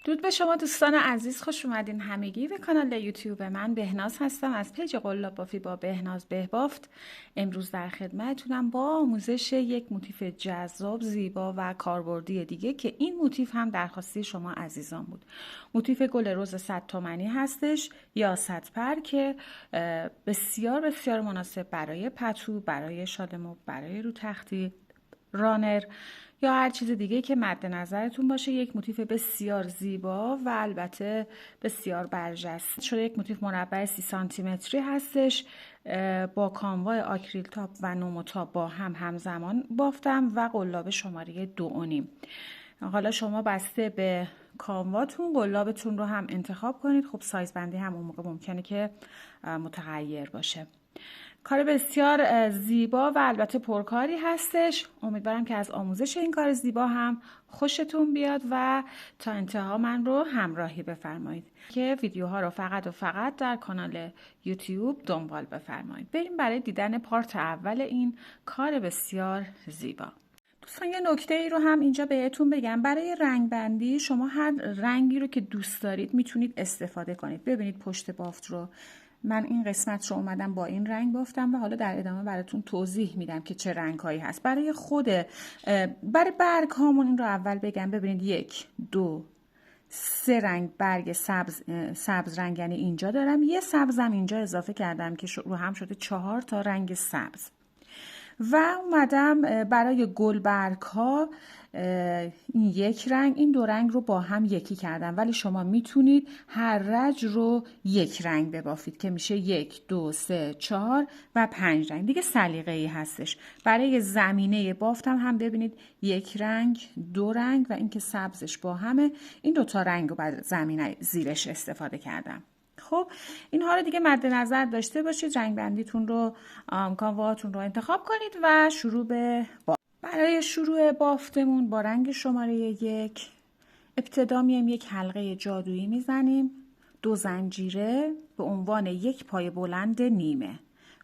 درود به شما دوستان عزیز، خوش اومدین همگی به کانال یوتیوب من. بهناز هستم از پیج قلاب بافی با بهناز بهبافت. امروز در خدمتتونم با آموزش یک موتیف جذاب، زیبا و کاربردی دیگه که این موتیف هم درخواستی شما عزیزان بود. موتیف گل رز 100 تومانی هستش یا 100 پر که بسیار بسیار مناسب برای پتو، برای شالمو، برای رو تختی، رانر یا هر چیز دیگه که مد نظرتون باشه. یک موتیف بسیار زیبا و البته بسیار برجسته شده. یک موتیف مربع 30 سانتی متری هستش. با کانوای آکریل تاپ و نومو تاپ با هم همزمان بافتم و قلاب شماره 2.5. حالا شما بسته به کانواتون قلابتون رو هم انتخاب کنید. خب سایز بندی هم اون موقع ممکنه که متغیر باشه. کار بسیار زیبا و البته پرکاری هستش. امیدوارم که از آموزش این کار زیبا هم خوشتون بیاد و تا انتها من رو همراهی بفرمایید که ویدیوها رو فقط و فقط در کانال یوتیوب دنبال بفرمایید. بریم برای دیدن پارت اول این کار بسیار زیبا. دوستان یه نکته ای رو هم اینجا بهتون بگم. برای رنگ بندی شما هر رنگی رو که دوست دارید میتونید استفاده کنید. ببینید پشت بافت رو من این قسمت رو اومدم با این رنگ بافتم و حالا در ادامه براتون توضیح میدم که چه رنگ هایی هست. برای برگ هامون این رو اول بگم. ببینید 1 2 3 رنگ برگ سبز رنگ، یعنی اینجا دارم یه سبزم اینجا اضافه کردم که رو هم شده 4 تا رنگ سبز. و اومدم برای گلبرگ ها این یک رنگ، این دو رنگ رو با هم یکی کردم، ولی شما میتونید هر رج رو یک رنگ ببافید که میشه 1 2 3 4 و 5 رنگ دیگه. سلیقه‌ای هستش. برای زمینه بافتم هم ببینید یک رنگ، دو رنگ و اینکه سبزش با همه، این دوتا رنگ رو بعد زمینه زیرش استفاده کردم. خب اینها رو دیگه مد نظر داشته باشید. رنگ بندیتون رو، کانواهاتون رو انتخاب کنید و شروع به بافت. برای شروع بافتمون با رنگ شماره 1 ابتدا میایم یک حلقه جادویی میزنیم. 2 زنجیره به عنوان یک پای بلند نیمه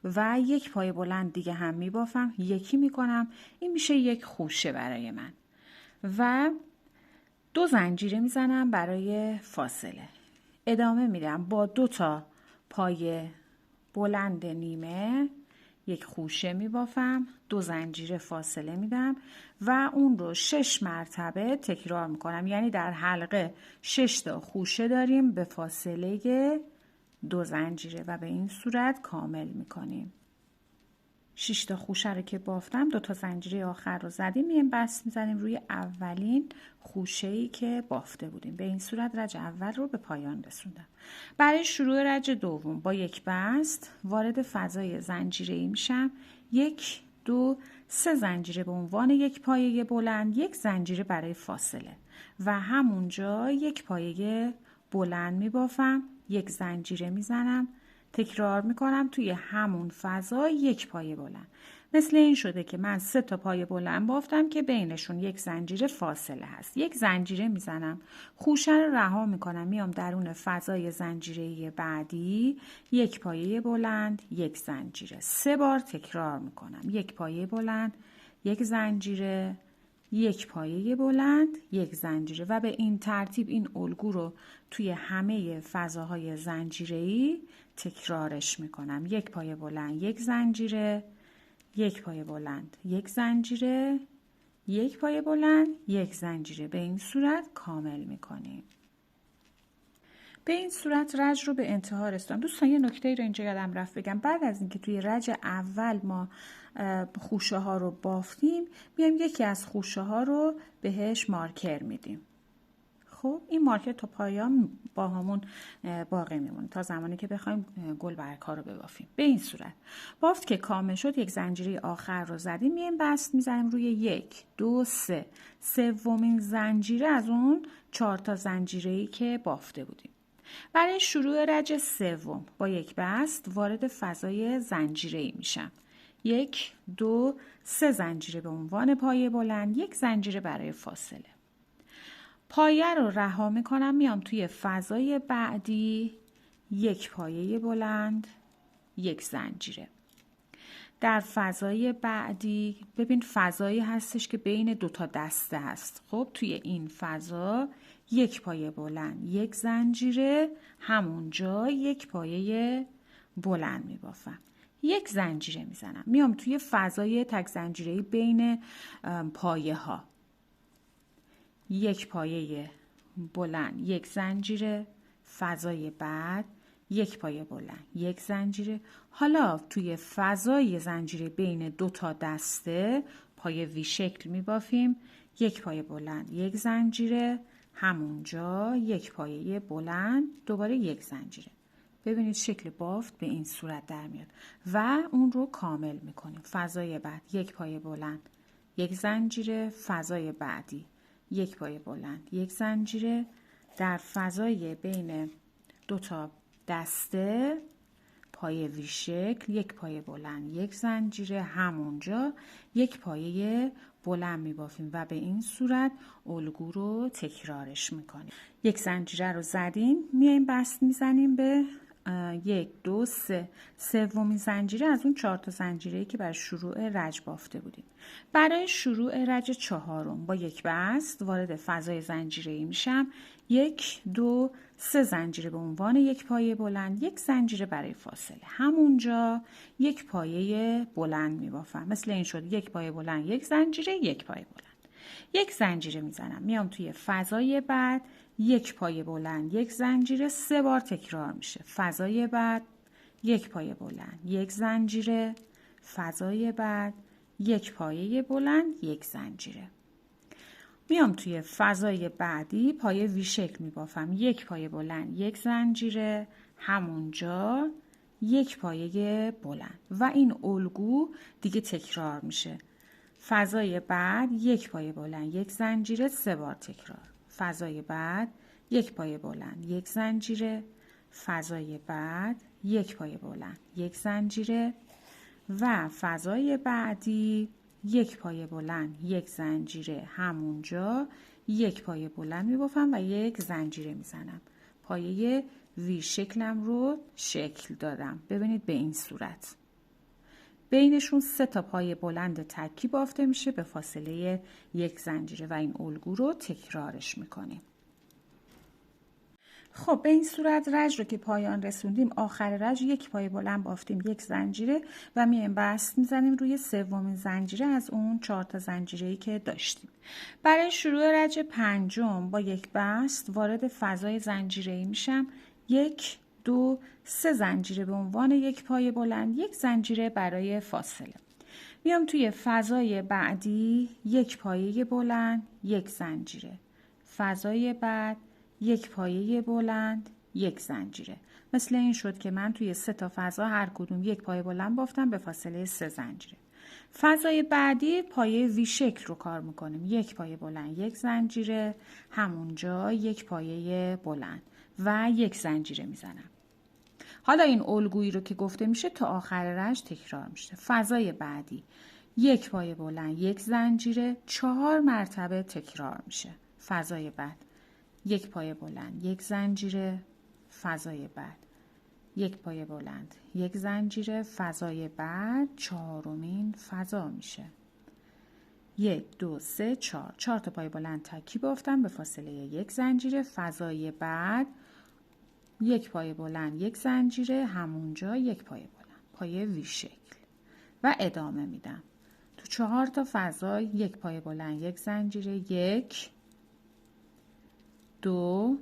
و یک پای بلند دیگه هم میبافم، یکی میکنم، این میشه یک خوشه برای من. و 2 زنجیره میزنم برای فاصله. ادامه میدم با 2 تا پای بلند نیمه یک خوشه میبافم، 2 زنجیره فاصله میدم و اون رو 6 مرتبه تکرار میکنم. یعنی در حلقه 6 تا خوشه داریم به فاصله 2 زنجیره و به این صورت کامل میکنیم. 6 تا خوشه رو که بافتم 2 تا زنجیره آخر رو زدیم، میایم بست میزنیم روی اولین خوشه‌ای که بافته بودیم. به این صورت رج اول رو به پایان رسوندم. برای شروع رج دوم با یک بست وارد فضای زنجیره‌ای میشم. 1 2 3 زنجیره به عنوان یک پایه بلند، یک زنجیره برای فاصله و همونجا یک پایه بلند میبافم، یک زنجیره میزنم، تکرار میکنم توی همون فضا یک پایه بلند. مثل این شده که من 3 تا پایه بلند بافتم که بینشون یک زنجیره فاصله هست. یک زنجیره میزنم، خوشه رو رها میکنم، میام درون فضای زنجیره بعدی، یک پایه بلند، یک زنجیره. 3 بار تکرار میکنم. یک پایه بلند، یک زنجیره، یک پایه بلند، یک زنجیره و به این ترتیب این الگو رو توی همه فضاهای زنجیره‌ای تکرارش میکنم. یک پایه بلند، یک زنجیره، یک پایه بلند، یک زنجیره، یک پایه بلند، یک زنجیره. به این صورت کامل میکنیم. به این صورت رج رو به انتها رسوندم. دوستان یه نکته رو اینجا یادم رفت بگم. بعد از اینکه توی رج اول ما خوشه ها رو بافتیم، میایم یکی از خوشه ها رو بهش مارکر میدیم. خب این مارکر تا پایان با همون باقی میمونه تا زمانی که بخوایم گلبرگ ها رو ببافیم. به این صورت بافت که کامل شد، یک زنجیره آخر رو زدیم، میایم بست میزنیم روی 1 2 3 سومین زنجیره از اون 4 تا زنجیره‌ای که بافته بودیم. برای شروع رج سوم با یک بست وارد فضای زنجیره‌ای میشم. 1 2 3 زنجیره به عنوان پایه بلند، یک زنجیره برای فاصله. پایه رو رها میکنم، میام توی فضای بعدی، یک پایه بلند، یک زنجیره. در فضای بعدی ببین فضایی هستش که بین دو تا دسته هست. خب توی این فضا یک پایه بلند، یک زنجیره، همونجا یک پایه بلند میبافم، یک زنجیره میزنم، میام توی فضای تک زنجیره‌ای بین پایه ها، یک پایه بلند، یک زنجیره، فضای بعد یک پایه بلند، یک زنجیره. حالا توی فضای زنجیره بین دو تا دسته پایه وی شکل میبافیم، یک پایه بلند، یک زنجیره، همونجا یک پایه بلند، دوباره یک زنجیره. ببینید شکل بافت به این صورت در میاد و اون رو کامل میکنیم. فضای بعد یک پایه بلند، یک زنجیره، فضای بعدی یک پایه بلند، یک زنجیره. در فضای بین دو تا دسته پایه وی شکل، یک پایه بلند، یک زنجیره، همونجا یک پایه بلند میبافیم و به این صورت الگو رو تکرارش میکنیم. یک زنجیره رو زدیم، میایم بست میزنیم به یک، دو، سه، سومین زنجیره از اون 4 تا زنجیره‌ای که برای شروع رج بافته بودیم. برای شروع رج چهارم با یک بست وارد فضای زنجیره‌ای میشم، یک، دو، سه زنجیره به عنوان یک پایه بلند، یک زنجیره برای فاصله، همونجا یک پایه بلند میبافم. مثل این شد یک پایه بلند، یک زنجیره، یک پایه بلند، یک زنجیره میزنم، میام توی فضای بعد یک پایه بلند، یک زنجیره، 3 بار تکرار میشه. فضای بعد یک پایه بلند، یک زنجیره، فضای بعد یک پایه بلند، یک زنجیره. میام توی فضای بعدی پایه وی شکل میبافم، یک پایه بلند، یک زنجیره، همونجا یک پایه بلند و این الگو دیگه تکرار میشه. فضای بعد یک پایه بلند، یک زنجیره، 3 بار تکرار. فضای بعد یک پایه بلند، یک زنجیره، فضای بعد یک پایه بلند، یک زنجیره و فضای بعدی یک پایه بلند، یک زنجیره، همونجا یک پایه بلند میبافم و یک زنجیره میزنم. پایه وی شکلم رو شکل دادم. ببینید به این صورت بینشون 3 تا پایه بلند تکی بافته میشه به فاصله یک زنجیره و این الگو رو تکرارش میکنیم. خب به این صورت رج رو که پایان رسوندیم، آخر رج یک پایه بلند بافتیم، یک زنجیره و میایم بست میزنیم روی سومین زنجیره از اون 4 تا زنجیره‌ای که داشتیم. برای شروع رج پنجم با یک بست وارد فضای زنجیره‌ای میشم، یک، دو، سه زنجیره به عنوان یک پایه بلند، یک زنجیره برای فاصله. میام توی فضای بعدی یک پایه بلند، یک زنجیره، فضای بعد یک پایه بلند، یک زنجیره. مثل این شد که من توی 3 تا فضا هر کدوم یک پایه بلند بافتم به فاصله 3 زنجیره. فضای بعدی پایه وی شکل رو کار میکنیم، یک پایه بلند، یک زنجیره، همونجا یک پایه بلند و یک زنجیره میزنم. حالا این الگویی رو که گفته میشه تا آخر رج تکرار میشه. فضای بعدی یک پایه بلند، یک زنجیره، 4 مرتبه تکرار میشه. فضای بعد یک پایه بلند، یک زنجیره، فضای بعد یک پایه بلند، یک زنجیره، فضای بعد 4مین فضا میشه. 1، 2، 3، 4 تا پایه بلند تکی بافتم به فاصله یک زنجیره. فضای بعد یک پایه بلند، یک زنجیره، همونجا یک پایه بلند، پایه وی شکل و ادامه میدم. تو 4 تا فضا یک پایه بلند، یک زنجیره، 1، 2،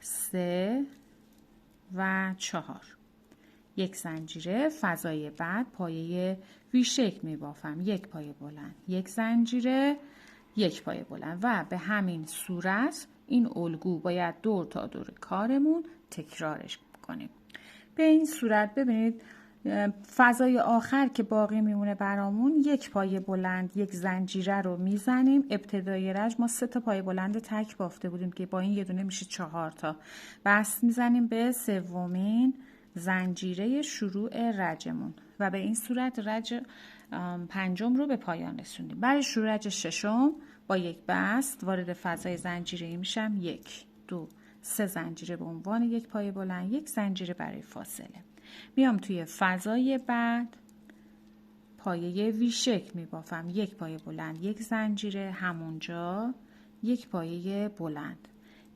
3 و 4. یک زنجیره. فضای بعد پایه وی شکل می بافم، یک پایه بلند، یک زنجیره، یک پایه بلند و به همین صورت این الگو باید دور تا دور کارمون تکرارش کنیم. به این صورت ببینید فضای آخر که باقی میمونه برامون یک پایه بلند، یک زنجیره رو میزنیم. ابتدای رج ما 3 تا پایه بلند تک بافته بودیم که با این یه دونه میشه 4 تا. بست میزنیم به سومین زنجیره شروع رجمون و به این صورت رج پنجم رو به پایان رسوندیم. برای شروع رج ششم با یک بست وارد فضای زنجیره‌ای میشم، 1، 2، 3 زنجیره به عنوان یک پایه بلند، یک زنجیره برای فاصله. میام توی فضای بعد پایه وی شکل میبافم. یک پایه بلند، یک زنجیره، همونجا یک پایه بلند،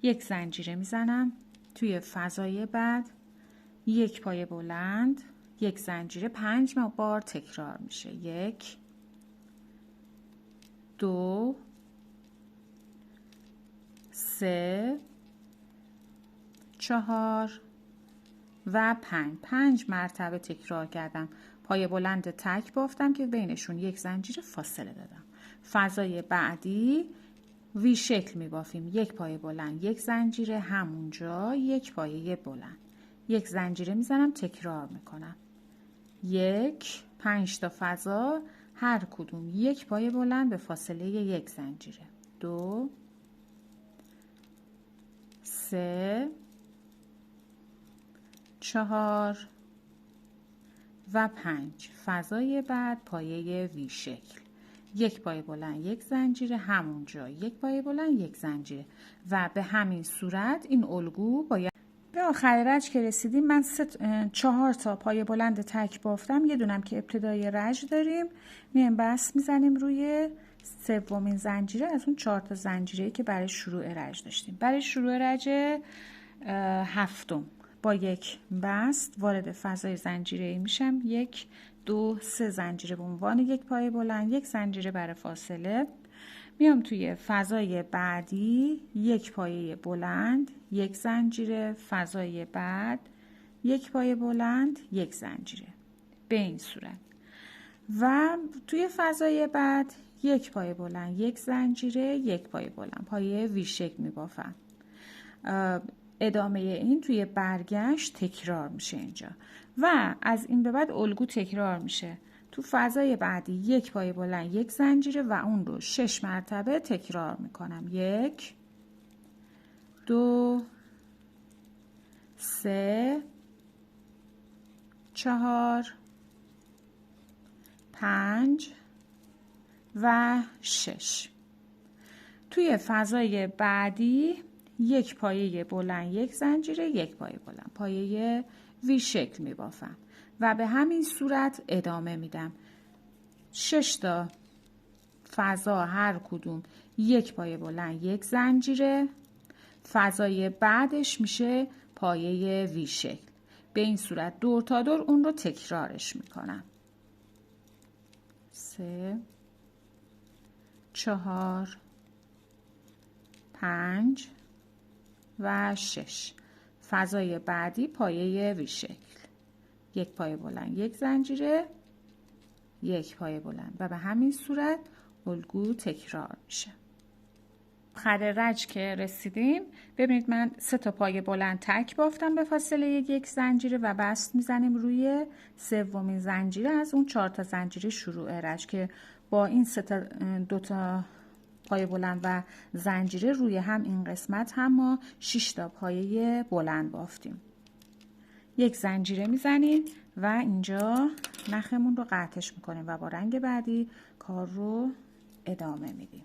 یک زنجیره میزنم. توی فضای بعد یک پایه بلند، یک زنجیره، 5 بار تکرار میشه. 1 2 3 4 و 5 مرتبه تکرار کردم. پایه بلند تک بافتم که بینشون یک زنجیره فاصله دادم. فضای بعدی وی شکل می بافیم. یک پایه بلند، یک زنجیره، همونجا یک پایه بلند، یک زنجیره میزنم، تکرار میکنم. 5 تا فضا، هر کدوم یک پایه بلند به فاصله یک زنجیره. 2 3 4 و 5. فضای بعد پایه وی شکل، یک پایه بلند، یک زنجیره، همونجا یک پایه بلند، یک زنجیره و به همین صورت این الگو باید. به آخر رج که رسیدیم من 4 تا پایه بلند تک بافتم. یه دونم که ابتدای رج داریم، میایم بست میزنیم روی سومین زنجیره از اون 4 تا زنجیره‌ای که برای شروع رج داشتیم. برای شروع رج هفتم با یک بست وارد فضای زنجیره‌ای میشم. 1 2 3 زنجیره به عنوان یک پایه بلند، یک زنجیره برای فاصله. میام توی فضای بعدی یک پایه بلند، یک زنجیره، فضای بعد یک پایه بلند، یک زنجیره، به این صورت. و توی فضای بعد یک پایه بلند، یک زنجیره، یک پایه بلند، پایه وی شکل میبافم. ادامه این توی برگشت تکرار میشه اینجا و از این به بعد الگو تکرار میشه. تو فضای بعدی یک پایه بلند، یک زنجیره و اون رو 6 مرتبه تکرار میکنم. 1 2 3 4 5 و 6. توی فضای بعدی یک پایه بلند، یک زنجیره، یک پایه بلند، پایه وی شکل می بافم و به همین صورت ادامه میدم. 6 تا فضا، هر کدوم یک پایه بلند، یک زنجیره، فضای بعدش میشه پایه وی شکل. به این صورت دور تا دور اون رو تکرارش میکنم. 3 4 5 و 6. فضای بعدی پایه وی شکل، یک پایه بلند، یک زنجیره، یک پایه بلند و به همین صورت الگو تکرار میشه. آخر رج که رسیدیم ببینید من 3 تا پایه بلند تک بافتم به فاصله یک زنجیره و بست میزنیم روی سومین زنجیره از اون 4 تا زنجیره شروع رج که با این 2 تا پایه بلند و زنجیره روی هم این قسمت هم ما 6 تا پایه بلند بافتیم. یک زنجیره میزنیم و اینجا نخمون رو قطعش میکنیم و با رنگ بعدی کار رو ادامه میدیم.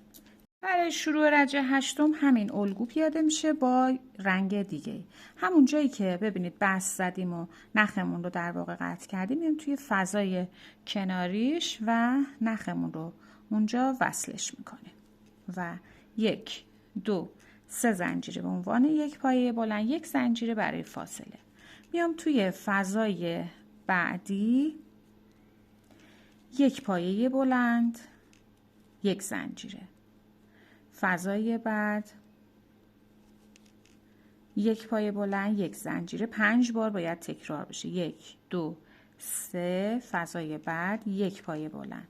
برای شروع رج هشتم همین الگو پیاده میشه با رنگ دیگه. همون جایی که ببینید بست زدیم و نخمون رو در واقع قطع کردیم، میایم توی فضای کناریش و نخمون رو اونجا وصلش میکنیم و 1 2 3 زنجیره به عنوان یک پایه بلند، یک زنجیره برای فاصله. میام توی فضای بعدی یک پایه بلند، یک زنجیره، فضای بعد یک پایه بلند، یک زنجیره، 5 بار باید تکرار بشه. 1 2 3 فضای بعد یک پایه بلند،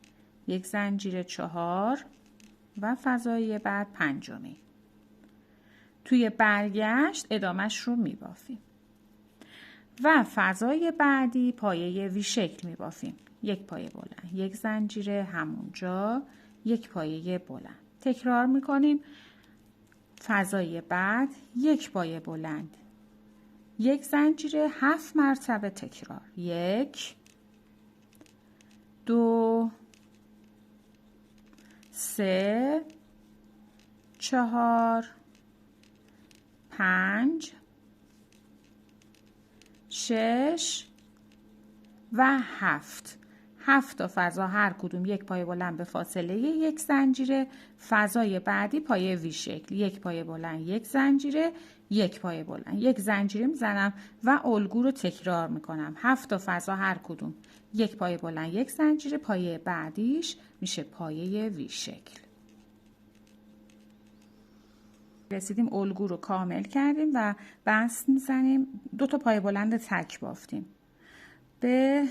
یک زنجیره، 4 و فضای بعد پنجمی. توی برگشت ادامش رو میبافیم و فضای بعدی پایه وی شکل میبافیم. یک پایه بلند، یک زنجیره، همونجا یک پایه بلند. تکرار میکنیم. فضای بعد یک پایه بلند، یک زنجیره، 7 مرتبه تکرار. 1 2 3 4 5 6 و 7. 7 تا فضا هر کدوم یک پایه بلند به فاصله یک زنجیره. فضای بعدی پایه وی شکل، یک پایه بلند یک زنجیره، یک پایه بلند یک زنجیره میزنم و الگو رو تکرار میکنم. 7 تا فضا هر کدوم یک پایه بلند یک زنجیره، پایه بعدیش میشه پایه وی شکل. رسیدیم الگو رو کامل کردیم و بست میزنیم. 2 تا پایه بلند تک بافتیم. به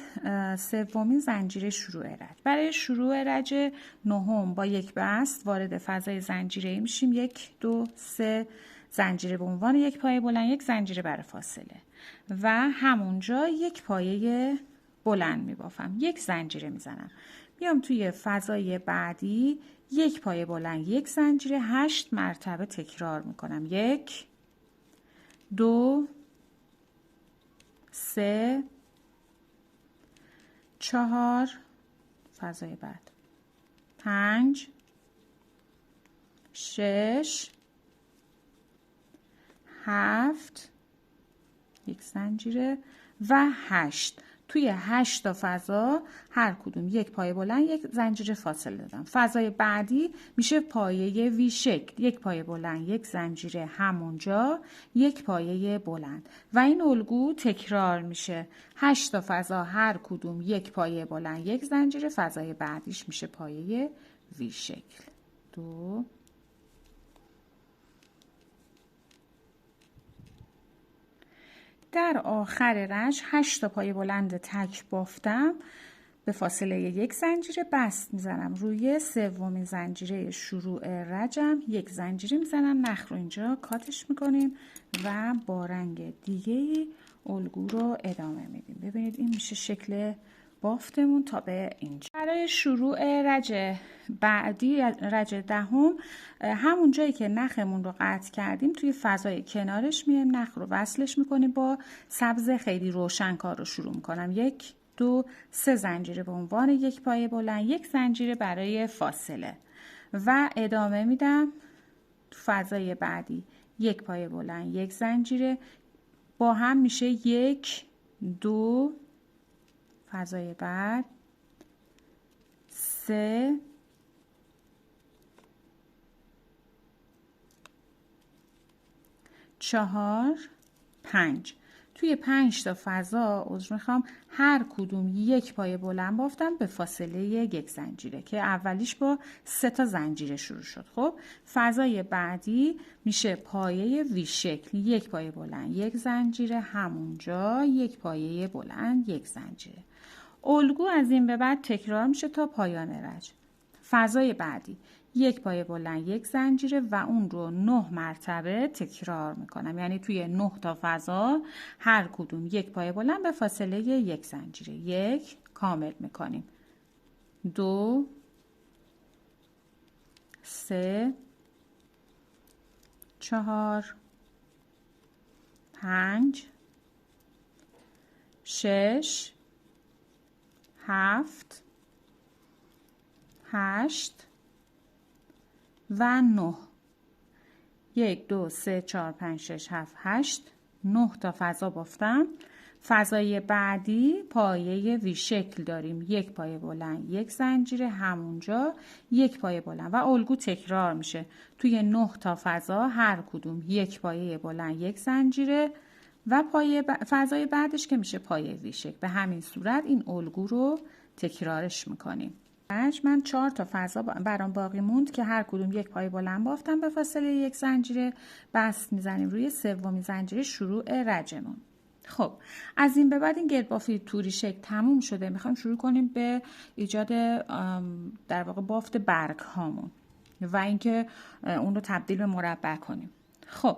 سومین زنجیره شروع رج. برای شروع رج نهم با یک بست وارد فضای زنجیره‌ای میشیم. 1 2 3 زنجیره به عنوان یک پایه بلند یک زنجیره برای فاصله و همونجا یک پایه بلند میبافم. یک زنجیره میزنم. میام توی فضای بعدی یک پایه بلند یک زنجیره 8 مرتبه تکرار میکنم. 1 2 3 4 فضای بعد 5 6 7 یک زنجیره و 8. توی 8 تا فضا هر کدوم یک پایه بلند یک زنجیره فاصله دادم. فضای بعدی میشه پایه وی شکل، یک پایه بلند یک زنجیره همونجا یک پایه بلند و این الگو تکرار میشه. 8 تا فضا هر کدوم یک پایه بلند یک زنجیره، فضای بعدیش میشه پایه وی شکل. 2 در آخر رج 8 تا پایه بلند تک بافتم، به فاصله یک زنجیره بست میزنم روی سومین زنجیره شروع رجم. یک زنجیره میزنم، نخ رو اینجا کاتش میکنیم و با رنگ دیگه الگو رو ادامه میدیم. ببینید این میشه شکل بافتمون تا به اینجا. برای شروع رج بعدی، رج دهم، همون جایی که نخمون رو قطع کردیم توی فضای کنارش میایم نخ رو وصلش میکنیم. با سبز خیلی روشن کار رو شروع میکنم. 1 2 3 زنجیره به عنوان یک پایه بلند یک زنجیره برای فاصله و ادامه میدم. تو فضای بعدی یک پایه بلند یک زنجیره با هم میشه 1 2 فضای بعد 3 4 5. توی 5 تا فضا عذر میخوام هر کدوم یک پایه بلند بافتم به فاصله یک زنجیره که اولیش با 3 تا زنجیره شروع شد. خب فضای بعدی میشه پایه وی شکل، یک پایه بلند یک زنجیره همونجا یک پایه بلند یک زنجیره. الگو از این به بعد تکرار میشه تا پایان رج. فضای بعدی یک پایه بلند یک زنجیره و اون رو 9 مرتبه تکرار میکنم. یعنی توی 9 تا فضا هر کدوم یک پایه بلند به فاصله یک زنجیره. 1 کامل میکنیم. 2 3 4 5 6 7 8 و 9. 1 2 3 4 5 6 7 8 9 تا فضا بافتم. فضای بعدی پایه وی شکل داریم. یک پایه بلند یک زنجیره همونجا یک پایه بلند و الگو تکرار میشه. توی 9 تا فضا هر کدوم یک پایه بلند یک زنجیره و فضای بعدش که میشه پایه وی شکل. به همین صورت این الگو رو تکرارش میکنیم. من 4 تا فضا برام باقی موند که هر کدوم یک پایه بلند بافتم به فاصله یک زنجیره بست میزنیم روی سومین زنجیره شروع رجمون. خب از این به بعد این گردبافی توری شکل تموم شده. میخوایم شروع کنیم به ایجاد در واقع بافت برگ هامون و اینکه اون رو تبدیل به مربع کنیم. خب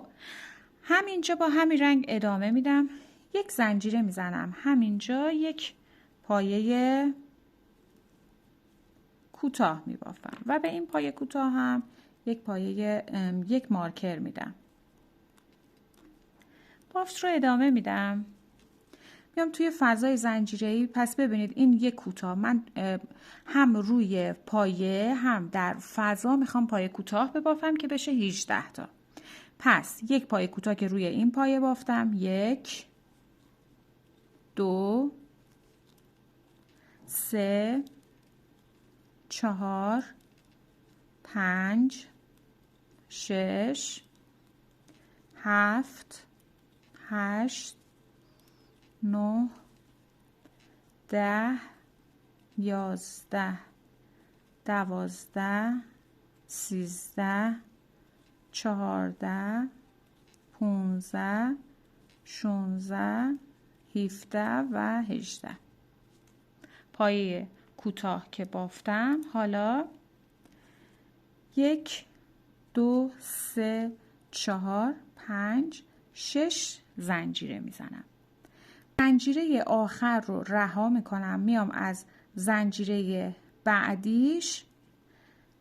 همینجا با همین رنگ ادامه میدم. یک زنجیره میزنم همینجا، یک پایه کوتاه میبافم و به این پایه کوتاه هم یک مارکر میدم. بافت رو ادامه میدم. میام توی فضای زنجیره‌ای. پس ببینید این یک کوتاه، من هم روی پایه هم در فضا میخوام پایه کوتاه ببافم که بشه 18 تا. پس یک پایه کوتاه که روی این پایه بافتم، 1 2 3 4 5 6 7 8 9 10 11 12 13 14 15 16 17 و 18. پایه کوتاه که بافتم، حالا 1 2 3 4 5 6 زنجیره میزنم. زنجیره آخر رو رها میکنم، میام از زنجیره بعدیش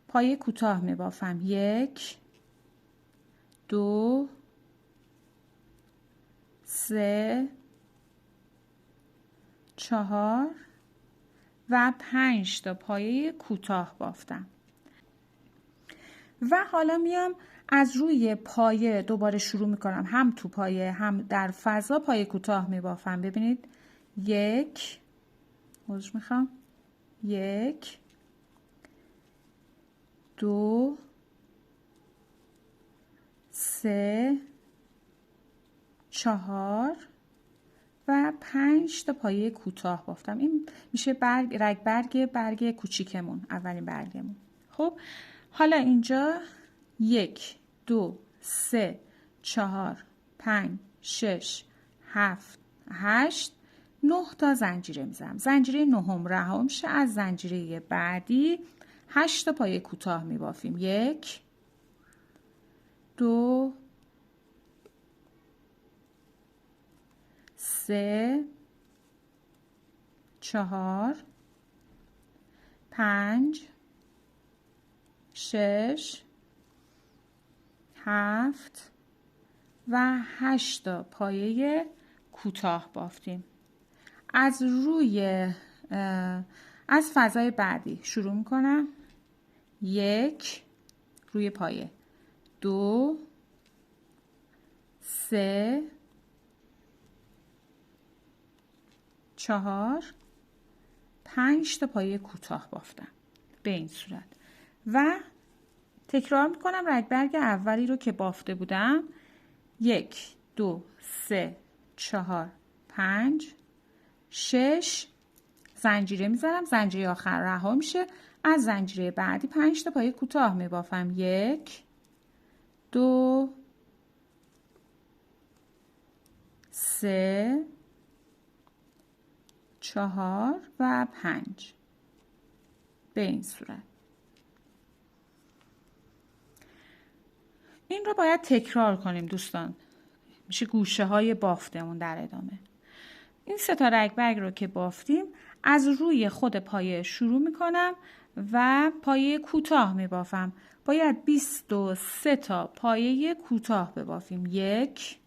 پایه کوتاه میبافم. 1 2 3 4 و 5 تا پایه کوتاه بافتم و حالا میام از روی پایه دوباره شروع میکنم، هم تو پایه هم در فضا پایه کوتاه میبافم. ببینید 1 1 2 3 4 و 5 تا پایه کوتاه بافتم. این میشه برگ کوچیکمون، اولین برگمون. خب حالا اینجا 1 2 3 4 5 6 7 8 9 تا زنجیره میزنم. زنجیره نهم رها میشه، از زنجیره بعدی 8 تا پایه کوتاه میبافیم. 1 2 3 4 5 6 7 و 8 تا پایه کوتاه بافتیم. از فضای بعدی شروع میکنم. 1 روی پایه، 2 3 4 5 تا پایه کوتاه بافتم به این صورت و تکرار میکنم رگبرگ اولی رو که بافته بودم. 1 2 3 4 5 6 زنجیره میزنم، زنجیره آخر رها میشه، از زنجیره بعدی 5 تا پایه کوتاه میبافم. 1 2 3 4 و 5 به این صورت. این رو باید تکرار کنیم دوستان، میشه گوشه های بافتمون در ادامه. این 3 تا رگبرگ رو که بافتیم از روی خود پایه شروع میکنم و پایه کوتاه میبافم. باید 23 تا پایه کوتاه ببافیم. 1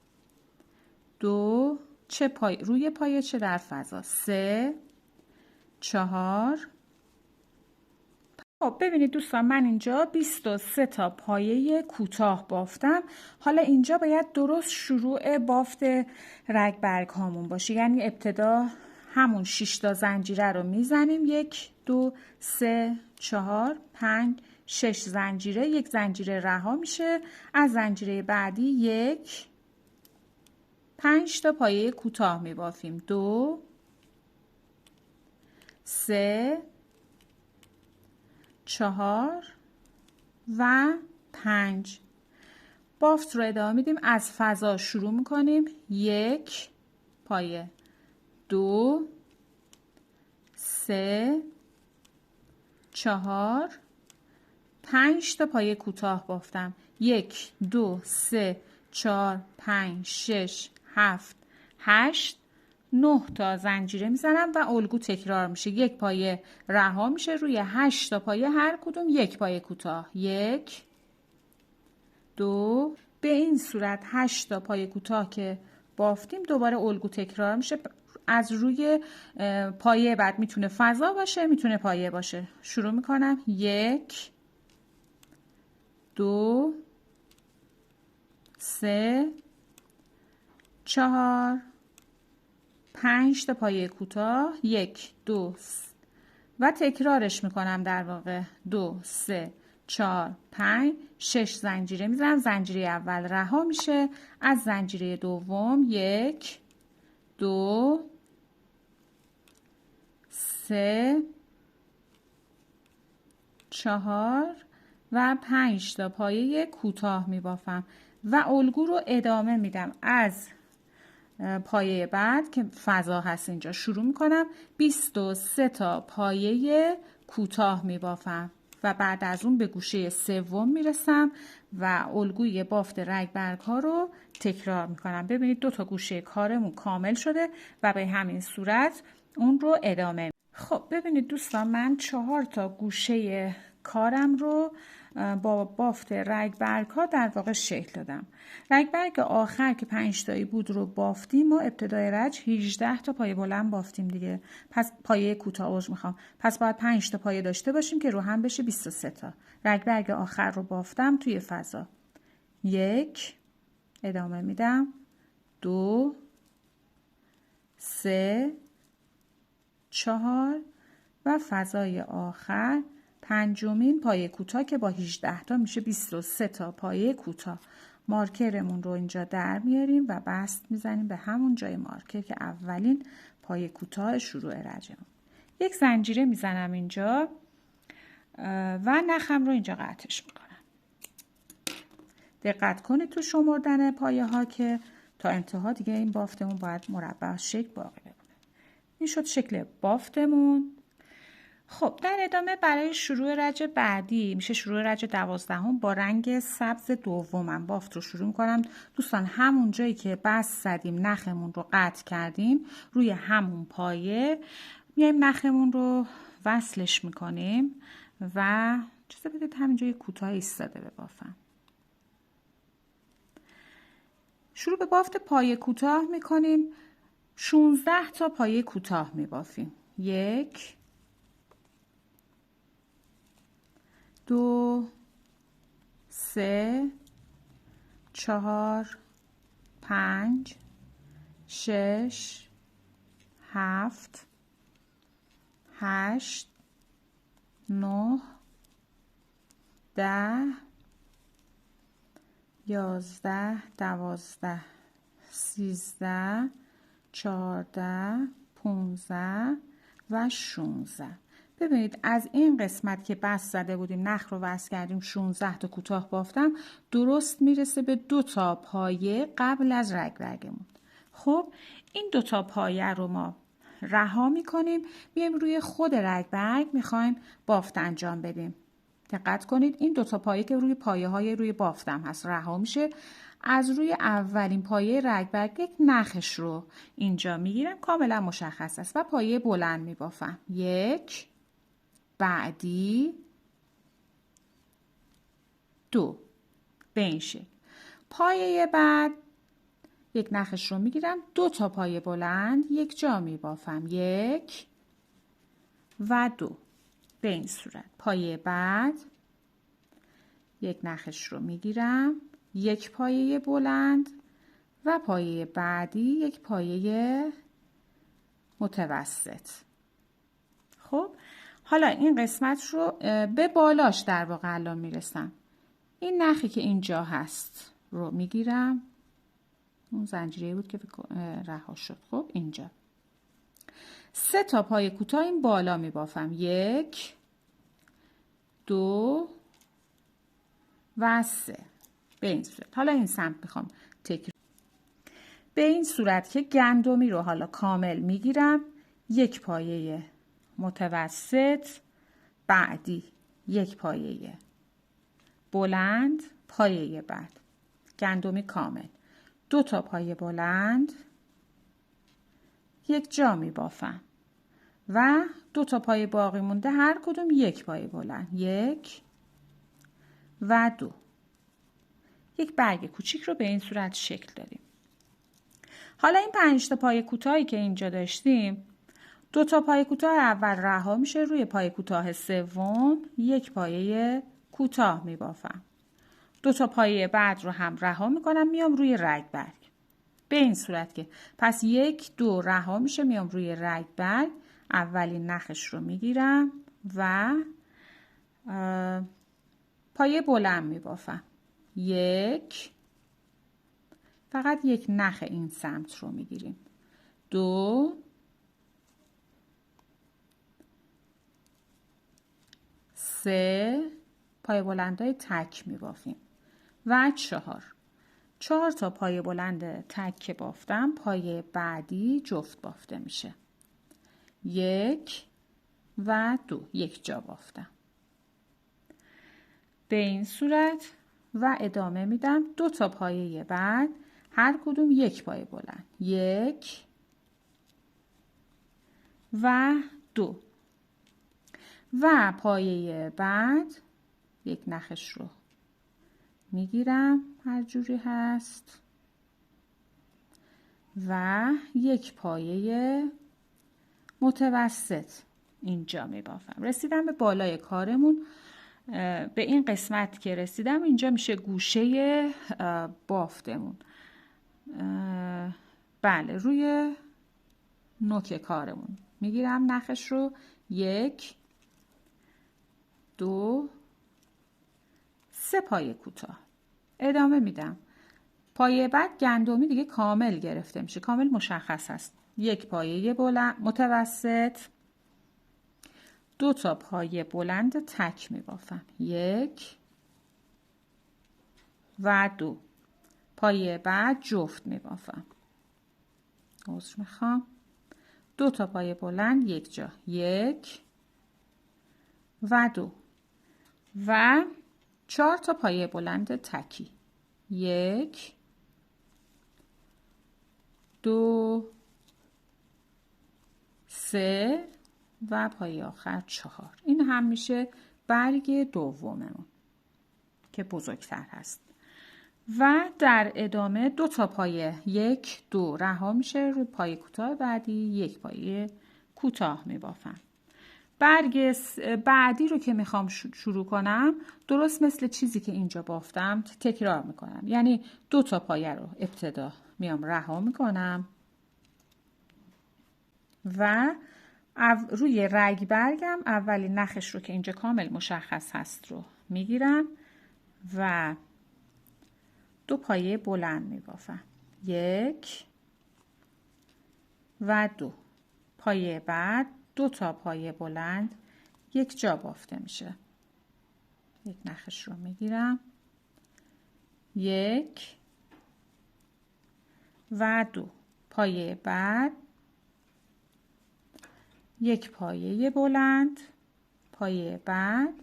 2 چه روی پایه چه در فضا، 3 4. خب ببینید دوستان، من اینجا 23 تا پایه کوتاه بافتم. حالا اینجا باید درست شروع بافت رگبرگ هامون باشه، یعنی ابتدا همون 6 تا زنجیره رو میزنیم. 1 2 3 4 5 6 زنجیره، یک زنجیره رها میشه، از زنجیره بعدی 1 5 تا پایه کوتاه میبافیم. 2 3 4 و 5 بافت رو ادامه میدیم. از فضا شروع میکنیم. 1 پایه، 2 3 4 5 تا پایه کوتاه بافتم. 1 2 3 4 5 6 7 8 9 تا زنجیره میزنم و الگو تکرار میشه. یک پایه رها میشه، روی 8 تا پایه هر کدوم یک پایه کوتاه. 1 2 به این صورت 8 تا پایه کوتاه که بافتیم دوباره الگو تکرار میشه. از روی پایه بعد میتونه فضا باشه، میتونه پایه باشه. شروع میکنم. 1 2 3 4 5 تا پایه کوتاه. 1 2 و تکرارش میکنم در واقع 2 3 4 5 6 زنجیره میزنم. زنجیره اول رها میشه، از زنجیره دوم 1 2 3 4 و 5 تا پایه کوتاه میبافم و الگو رو ادامه میدم. از پایه بعد که فضا هست اینجا شروع میکنم 23 تا پایه کوتاه میبافم و بعد از اون به گوشه سوم میرسم و الگوی بافت رگبرگ ها رو تکرار میکنم. ببینید 2 تا گوشه کارمون کامل شده و به همین صورت اون رو ادامه میدم. خب ببینید دوستان، من 4 تا گوشه کارم رو با بافت رگبرگ ها در واقع شکل دادم. رگبرگ آخر که 5 تایی بود رو بافتیم و ابتدای رج 18 تا پایه بلند بافتیم دیگه. پس پایه کوتاه عذر میخوام. پس باید 5 تا پایه داشته باشیم که رو هم بشه 23 تا. رگبرگ آخر رو بافتم توی فضا. 1 ادامه میدم، 2 3 4 و فضای آخر پنجمین پایه کوتاه که با 18 تا میشه 23 تا پایه کوتاه. مارکرمون رو اینجا در میاریم و بست میزنیم به همون جای مارکر که اولین پایه کوتاه شروع رجمون. یک زنجیره میزنم اینجا و نخم رو اینجا قطعش میکنم. دقت کنید تو شمردن پایه ها که تا انتها دیگه این بافتمون باید مربع شکل باقی بمونه. این شد شکل بافتمون. خب در ادامه برای شروع رج بعدی میشه شروع رج 12 با رنگ سبز دومم بافت رو شروع میکنم. دوستان همون جایی که بست زدیم نخمون رو قطع کردیم روی همون پایه میایم نخمون رو وصلش میکنیم و چیزا بدید همینجا یه کوتاه ایستاده ببافم. شروع به بافت پایه کوتاه میکنیم. 16 تا پایه کوتاه میبافیم. 1 2 3 4 5 6 7 8 9 10 11 12 13 14 15 و 16. ببینید از این قسمت که بست زده بودیم نخ رو وصل کردیم 16 تا کوتاه بافتم درست میرسه به 2 تا پایه قبل از رگبرگمون. خب این 2 تا پایه رو ما رها میکنیم، میایم روی خود رگبرگ میخوایم بافت انجام بدیم. دقت کنید این 2 تا پایه که روی پایه های روی بافتم هست رها میشه. از روی اولین پایه رگبرگ یک نخش رو اینجا میگیرم، کاملا مشخص است و پایه بلند میبافم. 1 بعدی 2 به این شکل. پایه بعد یک نخش رو میگیرم، 2 تا پایه بلند یک جا میبافم. 1 و 2 به این صورت. پایه بعد یک نخش رو میگیرم، یک پایه بلند و پایه بعدی یک پایه متوسط. خب حالا این قسمت رو به بالاش در واقع الان میرسم. این نخی که اینجا هست رو میگیرم، اون زنجیره بود که رها شد. خب اینجا 3 تا پایه کوتاه این بالا میبافم. 1 2 و 3 به این صورت. حالا این سمت میخوام تکرار به این صورت که گندمی رو حالا کامل میگیرم، یک پایه متوسط بعدی یک پایه بلند پایه بعد گندمی کامل، 2 تا پایه بلند یک جا می بافم و 2 تا پایه باقی مونده هر کدوم یک پایه بلند. 1 و 2 یک برگ کوچیک رو به این صورت شکل دادیم. حالا این 5 تا پایه کوتاهی که اینجا داشتیم 2 تا پایه کوتاه اول رها میشه، روی پایه کوتاه سوم یک پایه کوتاه میبافم. 2 تا پایه بعد رو هم رها میکنم، میام روی رگبرگ به این صورت که پس 1 2 رها میشه، میام روی رگبرگ، اولین نخش رو میگیرم و پایه بلند میبافم. یک، فقط یک نخ این سمت رو میگیریم. دو، سه، پایه بلندای تک میبافیم و چهار تا پایه بلند تک که بافتم پایه بعدی جفت بافته میشه. یک و دو، یک جا بافتم. به این صورت و ادامه میدم. 2 تا پایه بعد هر کدوم یک پایه بلند. یک و دو و پایه بعد یک نخش رو میگیرم هر جوری هست و یک پایه متوسط اینجا میبافم. رسیدم به بالای کارمون. به این قسمت که رسیدم اینجا میشه گوشه بافتمون. بله، روی نوک کارمون میگیرم نخش رو. یک، دو، سه پایه کوتاه. ادامه میدم. پایه بعد گندمی دیگه کامل گرفته میشه، کامل مشخص هست. یک پایه بلند متوسط، 2 تا پایه بلند تک میبافم. یک و دو. پایه بعد جفت میبافم. عذر میخوام. 2 تا پایه بلند یک جا. یک و دو و 4 تا پایه بلند تکی. یک، دو، سه و پایه آخر 4. این هم میشه برگ دوممون که بزرگتر هست. و در ادامه 2 تا پایه یک، دو رها میشه. روی پایه کوتاه بعدی یک پایه کوتاه میبافم. برگ بعدی رو که میخوام شروع کنم درست مثل چیزی که اینجا بافتم تکرار میکنم. یعنی 2 تا پایه رو ابتدا میام رها میکنم و روی رگ برگم اولین نخش رو که اینجا کامل مشخص هست رو میگیرم و 2 پایه بلند میبافم. یک و دو. پایه بعد 2 تا پایه بلند یک جا بافته میشه. یک نخش رو میگیرم. یک و دو. پایه بعد یک پایه بلند، پایه بعد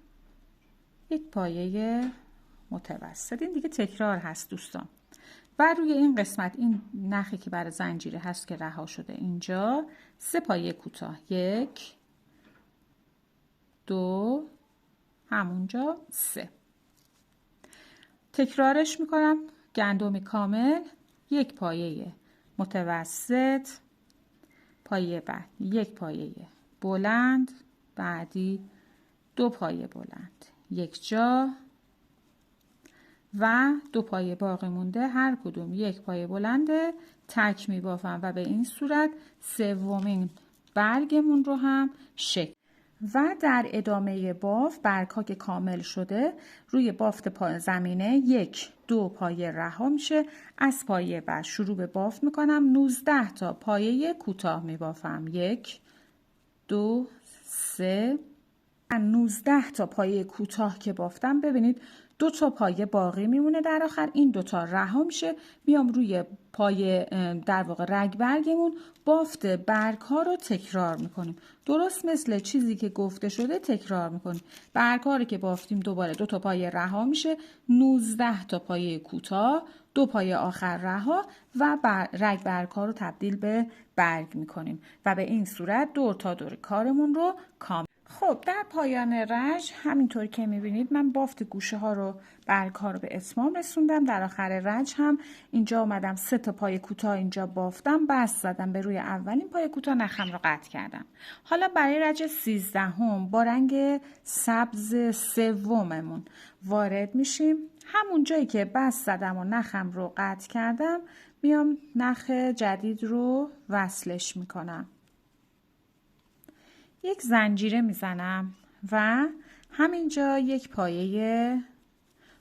یک پایه متوسط. این دیگه تکرار هست دوستان. و روی این قسمت این نخی که برای زنجیره هست که رها شده اینجا 3 پایه کوتاه. یک، دو، همونجا 3. تکرارش میکنم. گندمی کامل، یک پایه متوسط، پایه بعد یک پایه بلند، بعدی 2 پایه بلند یک جا و 2 پایه باقی مونده هر کدوم یک پایه بلند تک میبافم و به این صورت سومین برگمون رو هم شکل. و در ادامه بافت برگ‌ها که کامل شده روی بافت زمینه یک، دو پایه رها میشه. از پایه بعد شروع به بافت میکنم. 19 تا پایه کوتاه میبافم. یک، دو، سه. 19 تا پایه کوتاه که بافتم ببینید 2 تا پایه باقی میمونه در آخر. این 2 تا رها میشه. میام روی پایه در واقع رگ برگمون بافت برگ ها رو تکرار میکنیم. درست مثل چیزی که گفته شده تکرار میکنیم. برگ ها رو که بافتیم دوباره 2 تا پایه رها میشه. 19 تا پایه کوتاه، 2 پایه آخر رها و رگ برگ ها رو تبدیل به برگ میکنیم و به این صورت دور تا دور کارمون رو کامل. خب در پایان رج همینطور که میبینید من بافت گوشه ها رو برگ ها رو به اتمام رسوندم. در آخر رج هم اینجا اومدم 3 تا پای کوتاه اینجا بافتم، بست زدم به روی اولین پای کوتاه، نخم رو قطع کردم. حالا برای رج 13 با رنگ سبز سوممون وارد میشیم. همون جایی که بست زدم و نخم رو قطع کردم میام نخ جدید رو وصلش میکنم. یک زنجیره میزنم و همینجا یک پایه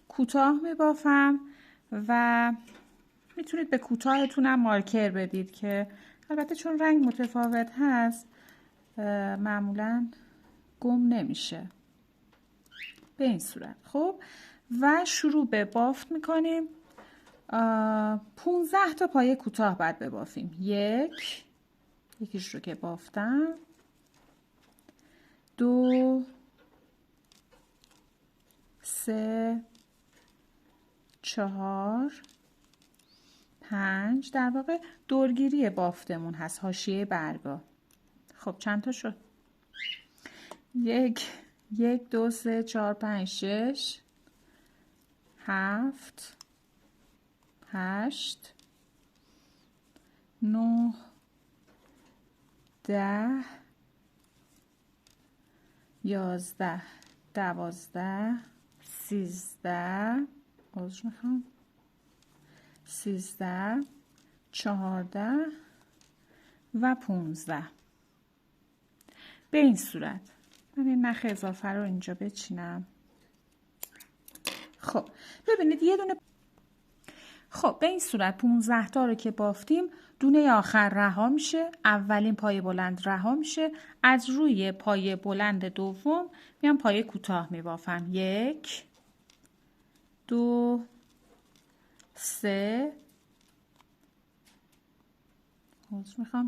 کوتاه میبافم و میتونید به کوتاهتونم مارکر بدید که البته چون رنگ متفاوت هست معمولا گم نمیشه به این صورت. خب و شروع به بافت میکنیم. 15 تا پایه کوتاه بعد ببافیم. یکیش رو که بافتم، 2 3 4 5 در واقع دورگیری بافتمون هست، حاشیه برگا. خب چند تا شد؟ 1 2 3 4 5 6 7 8 9 10 11 12 13 13 14 و 15 به این صورت. من این نخ اضافه رو اینجا بچینم. خب ببینید یه دونه. خب به این صورت 15 تا رو که بافتیم، دونه آخر رها میشه، اولین پایه بلند رها میشه. از روی پایه بلند دوم میام پایه کوتاه میبافم. 1 2 3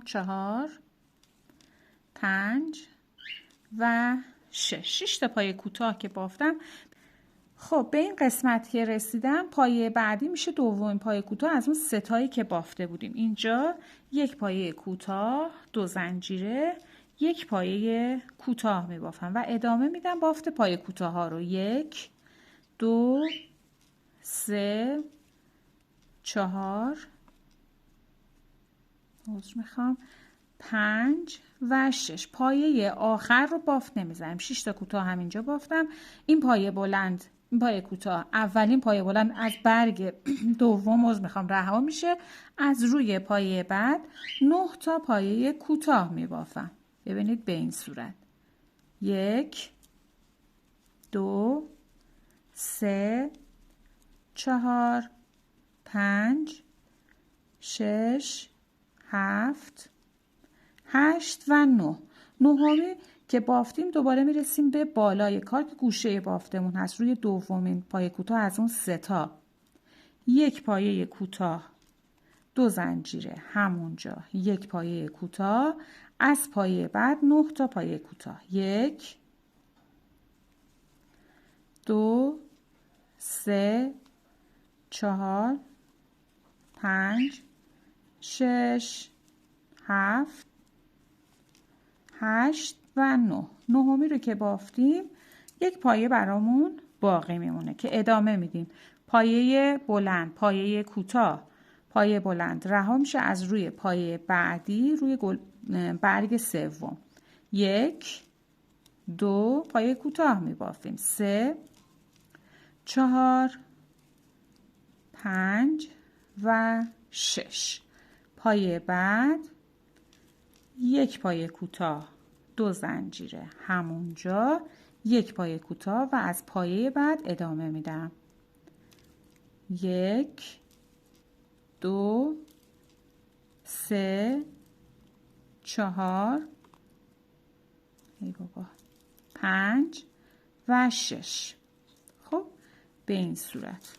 4 5 و 6 تا پایه کوتاه که بافتم. خب به این قسمت که رسیدم، پایه بعدی میشه دومین پایه کوتاه از اون 3 تایی که بافته بودیم. اینجا یک پایه کوتاه، 2 زنجیره، یک پایه کوتاه میبافم و ادامه میدم بافت پایه کوتاه ها رو. 1 2 3 4 5 و 6. پایه آخر رو بافت نمیزنیم. 6 تا کوتاه همینجا بافتم. این پایه بلند، این پایه کوتاه، اولین پایه بلند از برگ دوم رها میشه. از روی پایه بعد 9 تا پایه کوتاه میبافم. ببینید به این صورت. 1 2 3 4 5 6 7 8 و 9. نهمی که بافتیم دوباره میرسیم به بالای کار که گوشه بافتمون هست، روی دومین پایه کوتاه از اون 3 تا. یک پایه کوتاه، 2 زنجیره، همونجا یک پایه کوتاه، از پایه بعد 9 تا پایه کوتاه. 1 2 3 4 5 6 7 8 و 9. نهمی رو که بافتیم یک پایه برامون باقی میمونه که ادامه میدیم. پایه بلند، پایه کوتاه، پایه بلند رها میشه از روی پایه بعدی روی برگ سوم. 1 2 پایه کوتاه میبافیم. 3 4 5 و 6. پایه بعد یک پایه کوتاه، 2 زنجیره، همونجا یک پایه کوتاه و از پایه بعد ادامه میدم. 1 2 3 4 5 و 6. خب به این صورت.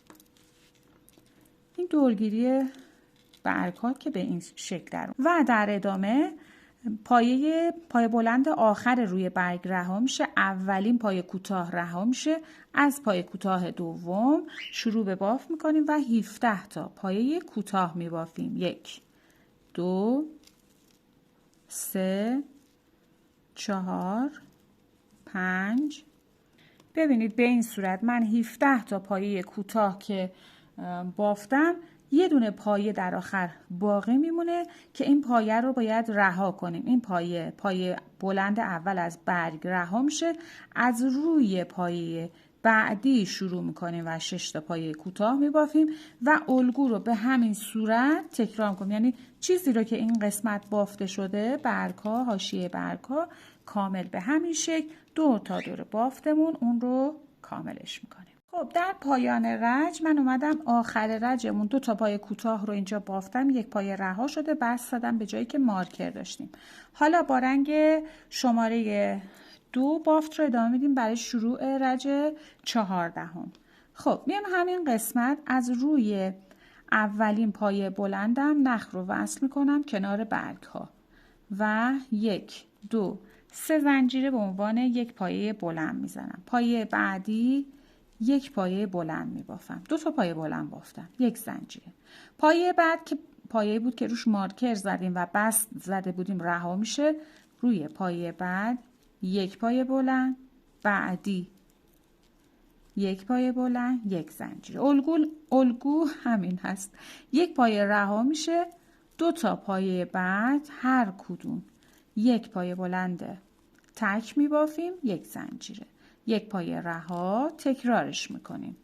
این دورگیری برگ‌ها که به این شکل در و در ادامه پایه بلند آخر روی برگ رها میشه، اولین پایه کوتاه رها میشه. از پایه کوتاه دوم شروع به بافت میکنیم و 17 تا پایه کوتاه میبافیم. 1 2 3 4 5. ببینید به این صورت من 17 تا پایه کوتاه که بافتم، یه دونه پایه در آخر باقی میمونه که این پایه رو باید رها کنیم. این پایه بلند اول از برگ رها میشه، از روی پایه بعدی شروع میکنیم و 6 تا پایه کوتاه میبافیم و الگو رو به همین صورت تکرار کنیم. یعنی چیزی رو که این قسمت بافته شده، برگ‌ها، حاشیه برگ‌ها، کامل به همین شکل 2 تا دور بافتمون اون رو کاملش میکنیم. خب در پایان رج من اومدم آخر رجمون 2 تا پای کوتاه رو اینجا بافتم، 1 پای رها شده، بست دادم به جایی که مارکر داشتیم. حالا با رنگ شماره 2 بافت رو ادامه میدیم برای شروع رج 14. خب میام همین قسمت از روی اولین پایه بلندم نخ رو وصل میکنم کنار برگ ها و 1 2 3 زنجیره به عنوان یک پایه بلند میزنم. پایه بعدی 1 پایه بلند میبافم. 2 تا پایه بلند بافتم، 1 زنجیره. پایه بعد که پایه بود که روش مارکر زدیم و بست زده بودیم رها میشه، روی پایه بعد 1 پایه بلند، بعدی 1 پایه بلند، 1 زنجیره. الگو همین هست. 1 پایه رها میشه، 2 تا پایه بعد هر کدوم 1 پایه بلند تک میبافیم، 1 زنجیره. 1 پایه رها تکرارش میکنیم.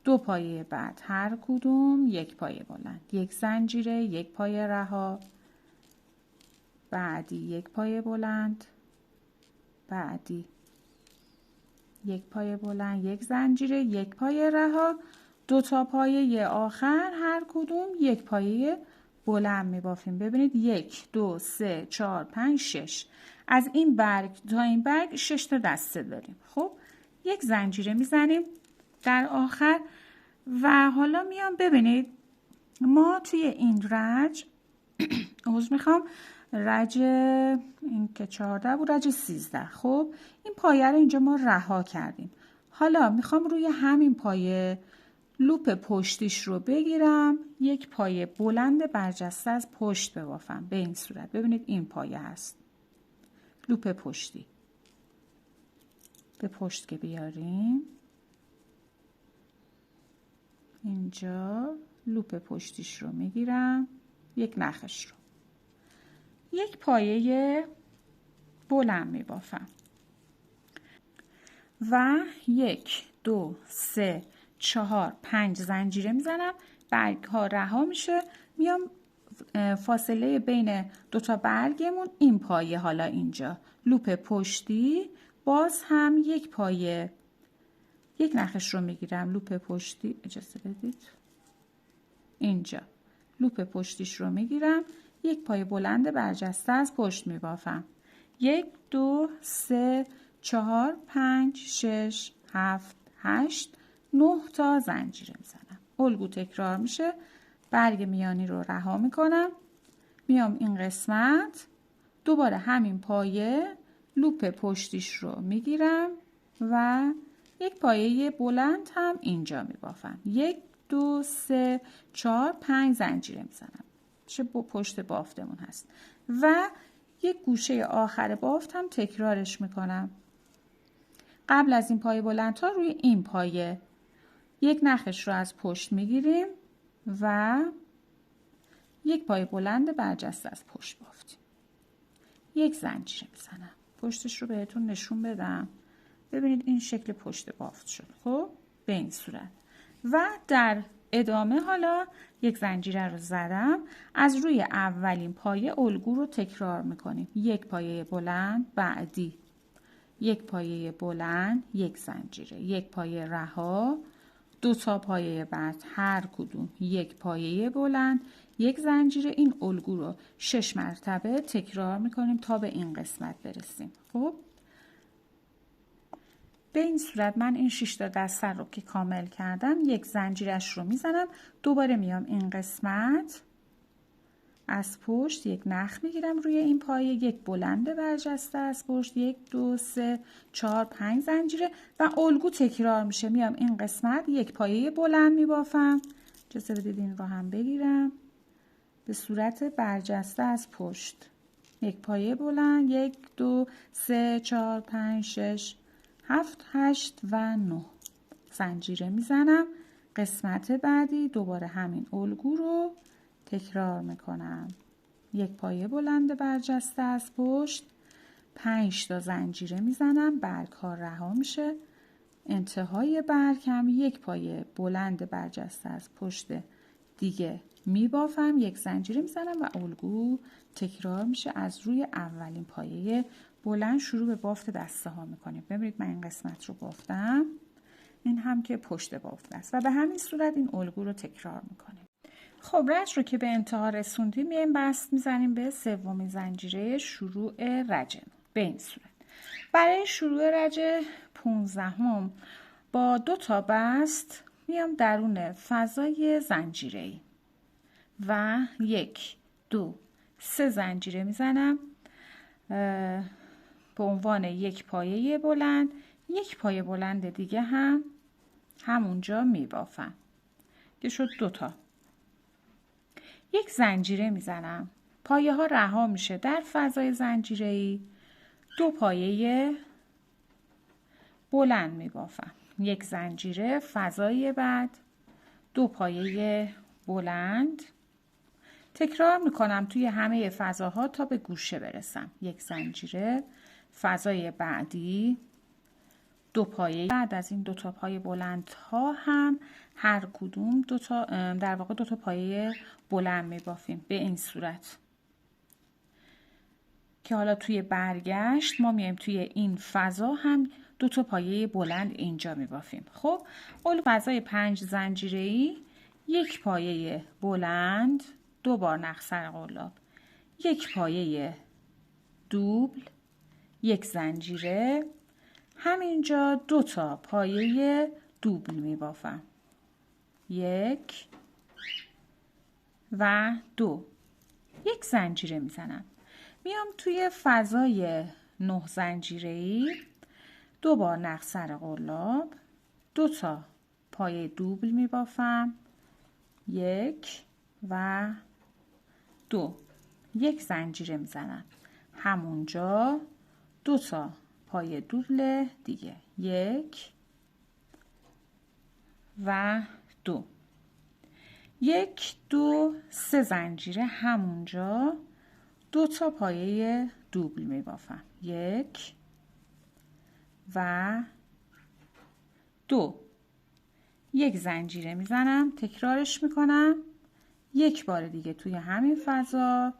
2 پایه بعد هر کدوم 1 پایه بلند، 1 زنجیره، 1 پایه رها، بعدی 1 پایه بلند، بعدی 1 پایه بلند، 1 زنجیره، 1 پایه رها، 2 تا پایه آخر هر کدوم 1 پایه بلند میبافیم. ببینید 1 2 3 4 5 6 از این برگ تا این برگ 6 تا دسته داریم. خب 1 زنجیره میزنیم در آخر و حالا میام ببینید ما توی این رج عذر میخوام، رج این که 14 بود، رج 13. خب این پایه رو اینجا ما رها کردیم. حالا میخوام روی همین پایه لوپ پشتیش رو بگیرم، 1 پایه بلند برجسته از پشت ببافم. به این صورت ببینید این پایه هست، لوپ پشتی. به پشت که بیاریم اینجا لوپ پشتیش رو میگیرم، 1 نخش رو 1 پایه بلند میبافم و 1 2 3 4 5 زنجیره میزنم. برگ ها رها میشه، میام فاصله بین 2 تا برگمون این پایه، حالا اینجا لوپ پشتی، باز هم 1 پایه 1 نخش رو میگیرم، لوپ پشتی، اجازه بدید، اینجا لوپ پشتیش رو میگیرم، 1 پایه بلند برجسته از پشت میبافم. 1 2 3 4 5 6 7 8 9 تا زنجیره میزنم. الگو تکرار میشه. برگ میانی رو رها میکنم، میام این قسمت دوباره همین پایه لوپ پشتیش رو میگیرم و 1 پایه بلند هم اینجا میبافم. 1 2 3 4 5 زنجیره میزنم. چه با پشت بافتمون هست و 1 گوشه آخر بافت هم تکرارش میکنم. قبل از این پایه بلند ها روی این پایه 1 نخش رو از پشت میگیریم و 1 پایه بلند برجسته از پشت بافتیم. 1 زنجیره میزنم. پشتش رو بهتون نشون بدم. ببینید این شکل پشت بافت شد. خب به این صورت و در ادامه حالا 1 زنجیره رو زدم، از روی اولین پایه الگو رو تکرار میکنیم. 1 پایه بلند، بعدی 1 پایه بلند، 1 زنجیره، 1 پایه رها، 2 تا پایه بعد هر کدوم 1 پایه بلند، 1 زنجیره. این الگو رو 6 مرتبه تکرار میکنیم تا به این قسمت برسیم. خب به این صورت من این 6 تا دسته رو که کامل کردم، 1 زنجیرش رو میزنم، دوباره میام این قسمت از پشت 1 نخ میگیرم روی این پایه، 1 بلند برجسته از پشت، 1 2 3 4 5 زنجیره و الگو تکرار میشه. میام این قسمت 1 پایه بلند میبافم. اجازه بدید این رو هم بگیرم به صورت برجسته از پشت، 1 پایه بلند، 1 2 3 4 5 6 7 8 و 9 زنجیره میزنم. قسمت بعدی دوباره همین الگو رو تکرار میکنم. 1 پایه بلند برجسته از پشت، 5 تا زنجیره میزنم، برگ ها رها میشه. انتهای برگ هم 1 پایه بلند برجسته از پشت دیگه میبافم، یک زنجیره میزنم و الگو تکرار میشه. از روی اولین پایه بلند شروع به بافت دسته ها میکنیم. ببینید من این قسمت رو بافتم، این هم که پشت بافت است و به همین صورت این الگو رو تکرار میکنیم. خب رج رو که به انتها رسوندیم میایم بست میزنیم به سومین زنجیره شروع رجه. به این صورت برای شروع رج 15 با 2 تا بست میام درون فضای زنجیره‌ای و 1 2 3 زنجیره میزنم به عنوان یک پایه بلند. یک پایه بلند دیگه هم همونجا میبافم که شد 2 تا. یک زنجیره میزنم، پایه ها رها میشه در فضای زنجیره‌ای. 2 پایه بلند میبافم، یک زنجیره، فضای بعد 2 پایه بلند. تکرار میکنم توی همه فضاها تا به گوشه برسم. یک زنجیره، فضای بعدی 2 پایه. بعد از این 2 تا پایه بلند ها هم هر کدوم 2 تا در واقع 2 تا پایه بلند میبافیم به این صورت که حالا توی برگشت ما میایم توی این فضا هم 2 تا پایه بلند اینجا میبافیم. خب فضای 5 زنجیره‌ای، یک پایه بلند، 2 بار نخسر قلاب، یک پایه دوبل، یک زنجیره، همینجا 2 تا پایه دوبل میبافم، 1 و 2، یک زنجیره میزنم. میام توی فضای 9 زنجیره‌ای، 2 بار نخسر قلاب، 2 تا پایه دوبل میبافم، 1 و 2، یک زنجیره میزنم. همونجا 2 تا پایه دوبل دیگه، 1 و 2، 1 2 3 زنجیره همونجا 2 تا پایه دوبل میبافم، 1 و 2، یک زنجیره میزنم، تکرارش میکنم. یک بار دیگه توی همین فضا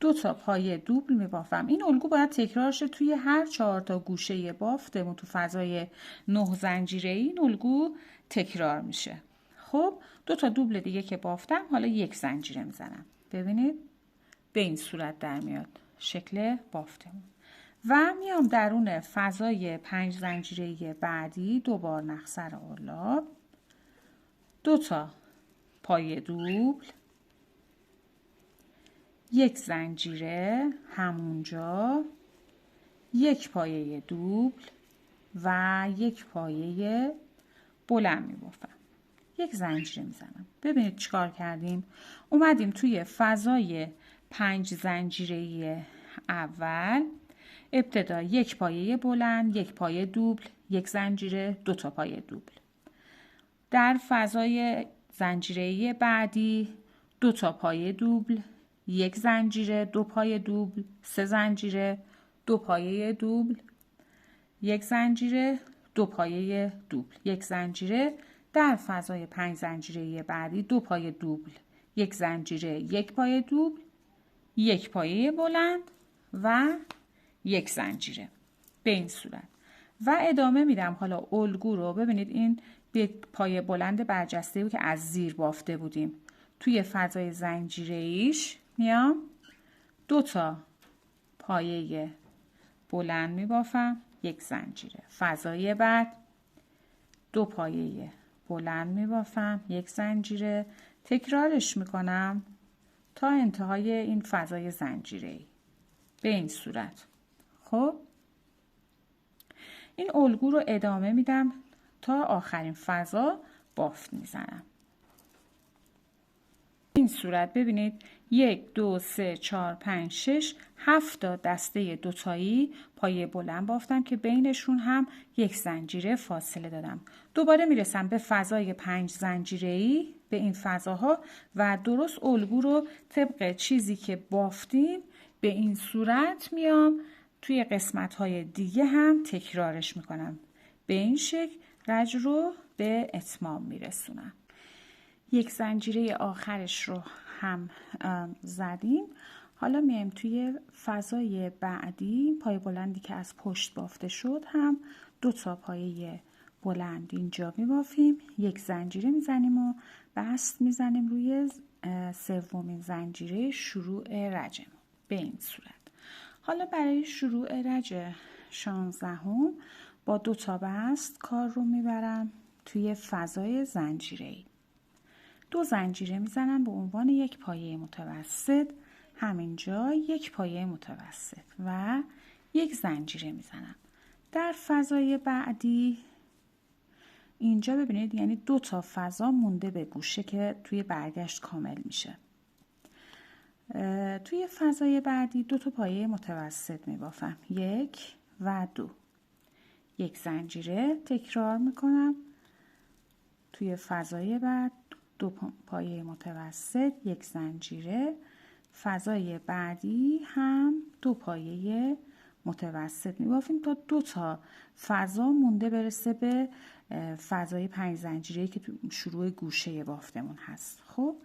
2 تا پایه دوبل میبافم. این الگو باید تکرار شه توی هر 4 تا گوشه بافتمون تو فضای 9 زنجیره. این الگو تکرار میشه. خب 2 تا دوبل دیگه که بافتم، حالا یک زنجیره میزنم. ببینید به این صورت در میاد شکل بافتمون و میام درون فضای 5 زنجیره بعدی 2 بار نخسر قلاب، 2 تا پایه دوبل، یک زنجیره همونجا، یک پایه دوبل و یک پایه بلند میبافم، یک زنجیره میزنم. ببینید چیکار کردیم. اومدیم توی فضای 5 زنجیره اول، ابتدا یک پایه بلند، یک پایه دوبل، یک زنجیره، 2 تا پایه دوبل. در فضای زنجیره بعدی 2 تا پایه دوبل، یک زنجیره، 2 پایه دوبل، 3 زنجیره، 2 پایه دوبل، یک زنجیره، 2 پایه دوبل، یک زنجیره. در فضای 5 زنجیره بعدی 2 پایه دوبل، یک زنجیره، یک پایه دوبل، یک پایه بلند و یک زنجیره به این صورت و ادامه میدم. حالا الگو رو ببینید، این به پایه بلند برجسته بود که از زیر بافته بودیم. توی فضای زنجیره ایش میام 2 تا پایه بلند میبافم، یک زنجیره. فضای بعد 2 پایه بلند میبافم، یک زنجیره. تکرارش میکنم تا انتهای این فضای زنجیره‌ای به این صورت. خب این الگو رو ادامه میدم تا آخرین فضا بافت میزنم. این صورت ببینید 1 2 3 4 5 6 7 تا دسته دوتایی پایه بلند بافتم که بینشون هم یک زنجیره فاصله دادم. دوباره میرسم به فضای 5 زنجیره‌ای به این فضاها و درست الگو رو طبق چیزی که بافتیم به این صورت میام توی قسمت‌های دیگه هم تکرارش میکنم. به این شکل رج رو به اتمام میرسونم. یک زنجیره آخرش رو هم زدیم. حالا میایم توی فضای بعدی، پای بلندی که از پشت بافته شد هم 2 تا پایه بلند اینجا میبافیم، یک زنجیره میزنیم و بست میزنیم روی سومین زنجیره شروع رجم به این صورت. حالا برای شروع رج 16 با 2 تا بست کار رو میبرم توی فضای زنجیره‌ای. 2 زنجیره میزنم به عنوان یک پایه متوسط، همینجا یک پایه متوسط و یک زنجیره میزنم. در فضای بعدی اینجا ببینید یعنی 2 تا فضا مونده به گوشه که توی برگشت کامل میشه. توی فضای بعدی 2 تا پایه متوسط میبافم، 1 و 2، یک زنجیره تکرار میکنم. توی فضای بعد 2 پایه متوسط، یک زنجیره. فضای بعدی هم 2 پایه متوسط میبافیم تا 2 تا فضا مونده برسه به فضای 5 زنجیره‌ای که تو شروع گوشه بافتمون هست. خب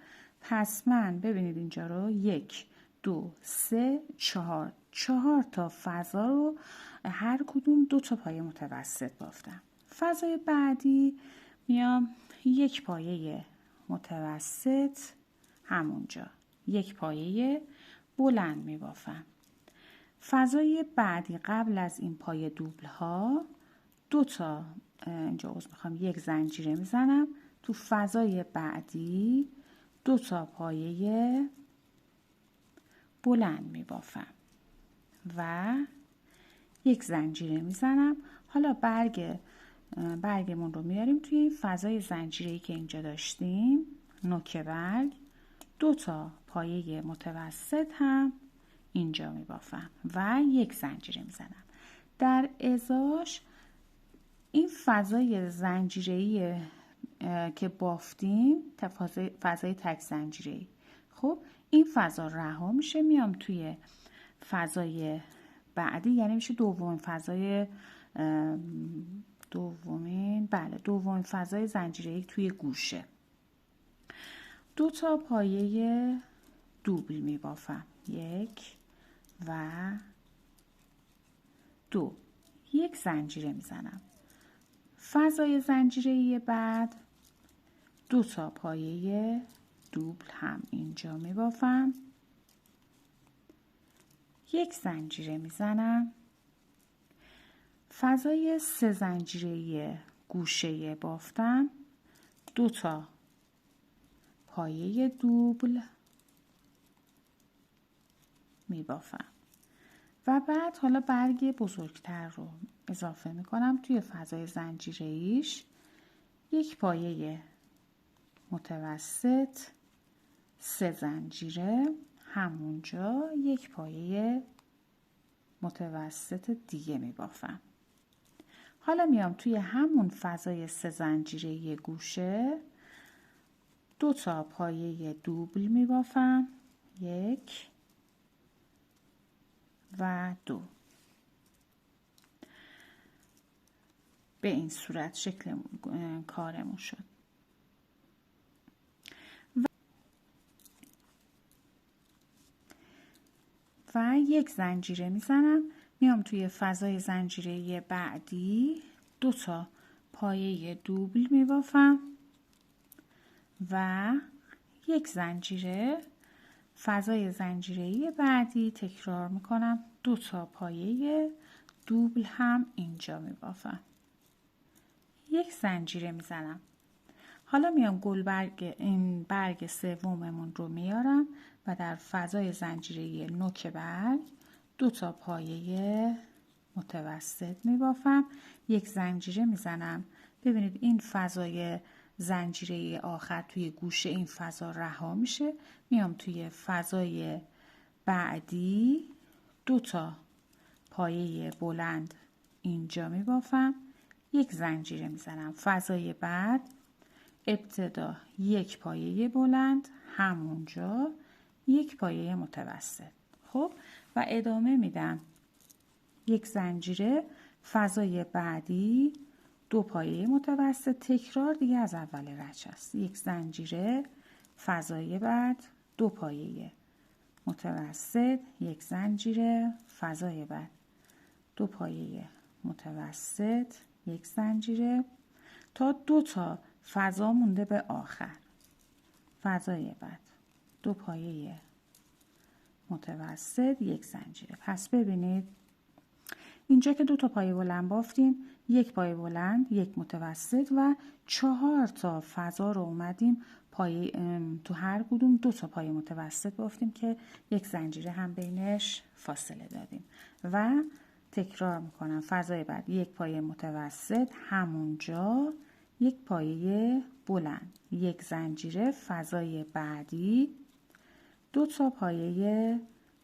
پس من ببینید اینجا رو 1 2 3 4 تا فضا رو هر کدوم 2 تا پایه متوسط بافتم. فضای بعدی میام یک پایه متوسط، همونجا یک پایه بلند میبافم. فضای بعدی قبل از این پایه دوبل ها 2 تا اینجا میخوام یک زنجیره میزنم. تو فضای بعدی 2 تا پایه بلند میبافم و یک زنجیره میزنم. حالا برگمون رو میاریم توی این فضای زنجیره‌ای که اینجا داشتیم، نوک برگ 2 تا پایه متوسط هم اینجا میبافم و یک زنجیره میزنم. در ازاش این فضای زنجیره‌ای که بافتیم فضای تک زنجیره‌ای، خب این فضا رها میشه، میام توی فضای بعدی، یعنی میشه دومین فضای دومین فضای زنجیره‌ای توی گوشه. 2 تا پایه دوبل میبافم، 1 و 2، یک زنجیره میزنم. فضای زنجیره‌ای بعد 2 تا پایه دوبل هم اینجا میبافم، یک زنجیره میزنم. فضای 3 زنجیره‌ای گوشه بافتم، 2 تا پایه دوبل میبافم و بعد حالا برگ بزرگتر رو اضافه میکنم توی فضای زنجیره‌ایش، یک پایه متوسط، 3 زنجیره، همونجا یک پایه متوسط دیگه میبافم. حالا میام توی همون فضای 3 زنجیره گوشه 2 تا پایه دوبل میبافم، 1 و 2. به این صورت شکل کارمون شد. و یک زنجیره میزنم، میام توی فضای زنجیره بعدی 2 تا پایه دوبل میبافم و یک زنجیره. فضای زنجیره بعدی تکرار میکنم، 2 تا پایه دوبل هم اینجا میبافم، یک زنجیره میزنم. حالا میام این برگ سوممون رو میارم و در فضای زنجیره نوک برگ 2 تا پایه متوسط میبافم، یک زنجیره میزنم. ببینید این فضای زنجیره آخر توی گوشه این فضا رها میشه، میام توی فضای بعدی 2 تا پایه بلند اینجا میبافم، یک زنجیره میزنم. فضای بعد ابتدا یک پایه بلند، همونجا یک پایه متوسط. خب و ادامه میدم، یک زنجیره. فضای بعدی 2 پایه متوسط، تکرار دیگه از اول رچ است. 1 زنجیره، فضای بعد 2 پایه متوسط، 1 زنجیره، فضای بعد 2 پایه متوسط، 1 زنجیره تا 2 تا فضا مونده به آخر. فضای بعد 2 پایه متوسط، 1 زنجیره. پس ببینید اینجا که 2 تا پایه بلند بافتیم، 1 پایه بلند، 1 متوسط و 4 تا فضا رو اومدیم پایه تو هر کدوم 2 تا پایه متوسط بافتیم که 1 زنجیره هم بینش فاصله دادیم. و تکرار میکنم، فضای بعد 1 پایه متوسط، همونجا 1 پایه بلند، 1 زنجیره، فضای بعدی 2 تا پایه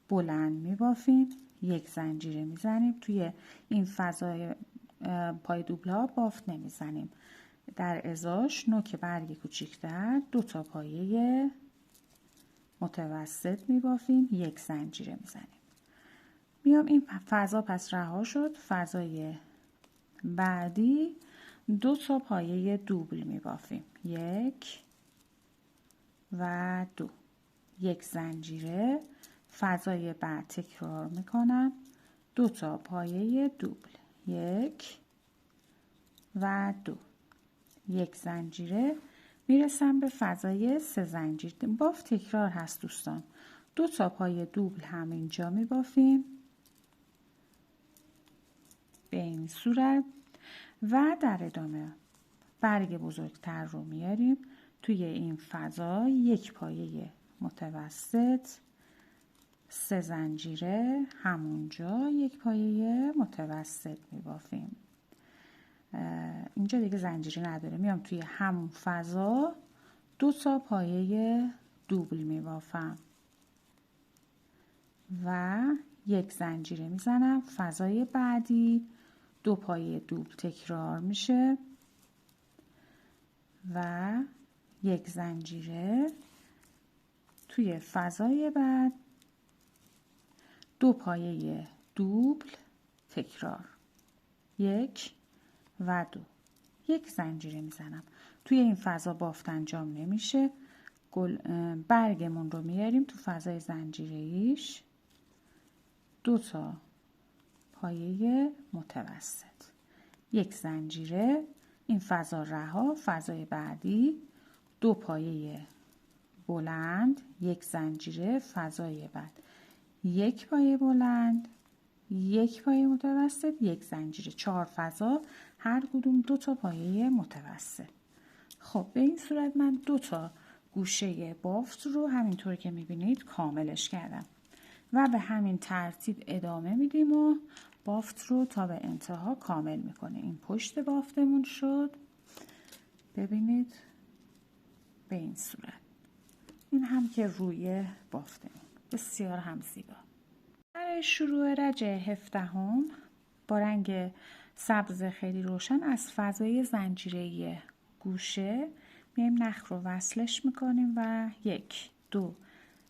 بلند میبافیم، 1 زنجیره میزنیم. توی این فضای پای دوبل ها بافت نمیزنیم. در ازاش نوک برگ کوچیکتر 2 تا پایه متوسط میبافیم، 1 زنجیره میزنیم. میام این فضا پس رها شد. فضای بعدی 2 تا پایه دوبل میبافیم، 1 و 2، 1 زنجیره. فضای بعد تکرار میکنم، 2 تا پایه دوبل، 1 و 2، 1 زنجیره. میرسم به فضای 3 زنجیر. بافت تکرار هست دوستان. 2 تا پایه دوبل هم اینجا میبافیم به این صورت و در ادامه برگ بزرگتر رو میاریم توی این فضا، 1 پایه متوسط، 3 زنجیره، همونجا 1 پایه متوسط میبافیم. اینجا دیگه زنجیره نداره. میام توی همون فضا 2 تا پایه دوبل میبافم و 1 زنجیره میزنم. فضای بعدی 2 پایه دوبل تکرار میشه و 1 زنجیره. توی فضای بعد 2 پایه دوبل تکرار، 1 و 2، 1 زنجیره میزنم. توی این فضا بافت انجام نمیشه. برگمون رو میاریم تو فضای زنجیره‌ایش، 2 تا پایه متوسط، 1 زنجیره. این فضا رها. فضای بعدی 2 پایه بلند، 1 زنجیره. فضای بعد 1 پایه بلند، 1 پایه متوسط، 1 زنجیره. 4 فضا، هر کدوم 2 تا پایه متوسط. خب به این صورت من 2 تا گوشه بافت رو همینطور که میبینید کاملش کردم و به همین ترتیب ادامه میدیم و بافت رو تا به انتها کامل میکنه. این پشت بافتمون شد. ببینید به این صورت. این هم که روی بافتمون بسیار هم زیبا. برای شروع رج 17 با رنگ سبز خیلی روشن از فضای زنجیره‌ای گوشه میایم نخ رو وصلش میکنیم و 1 2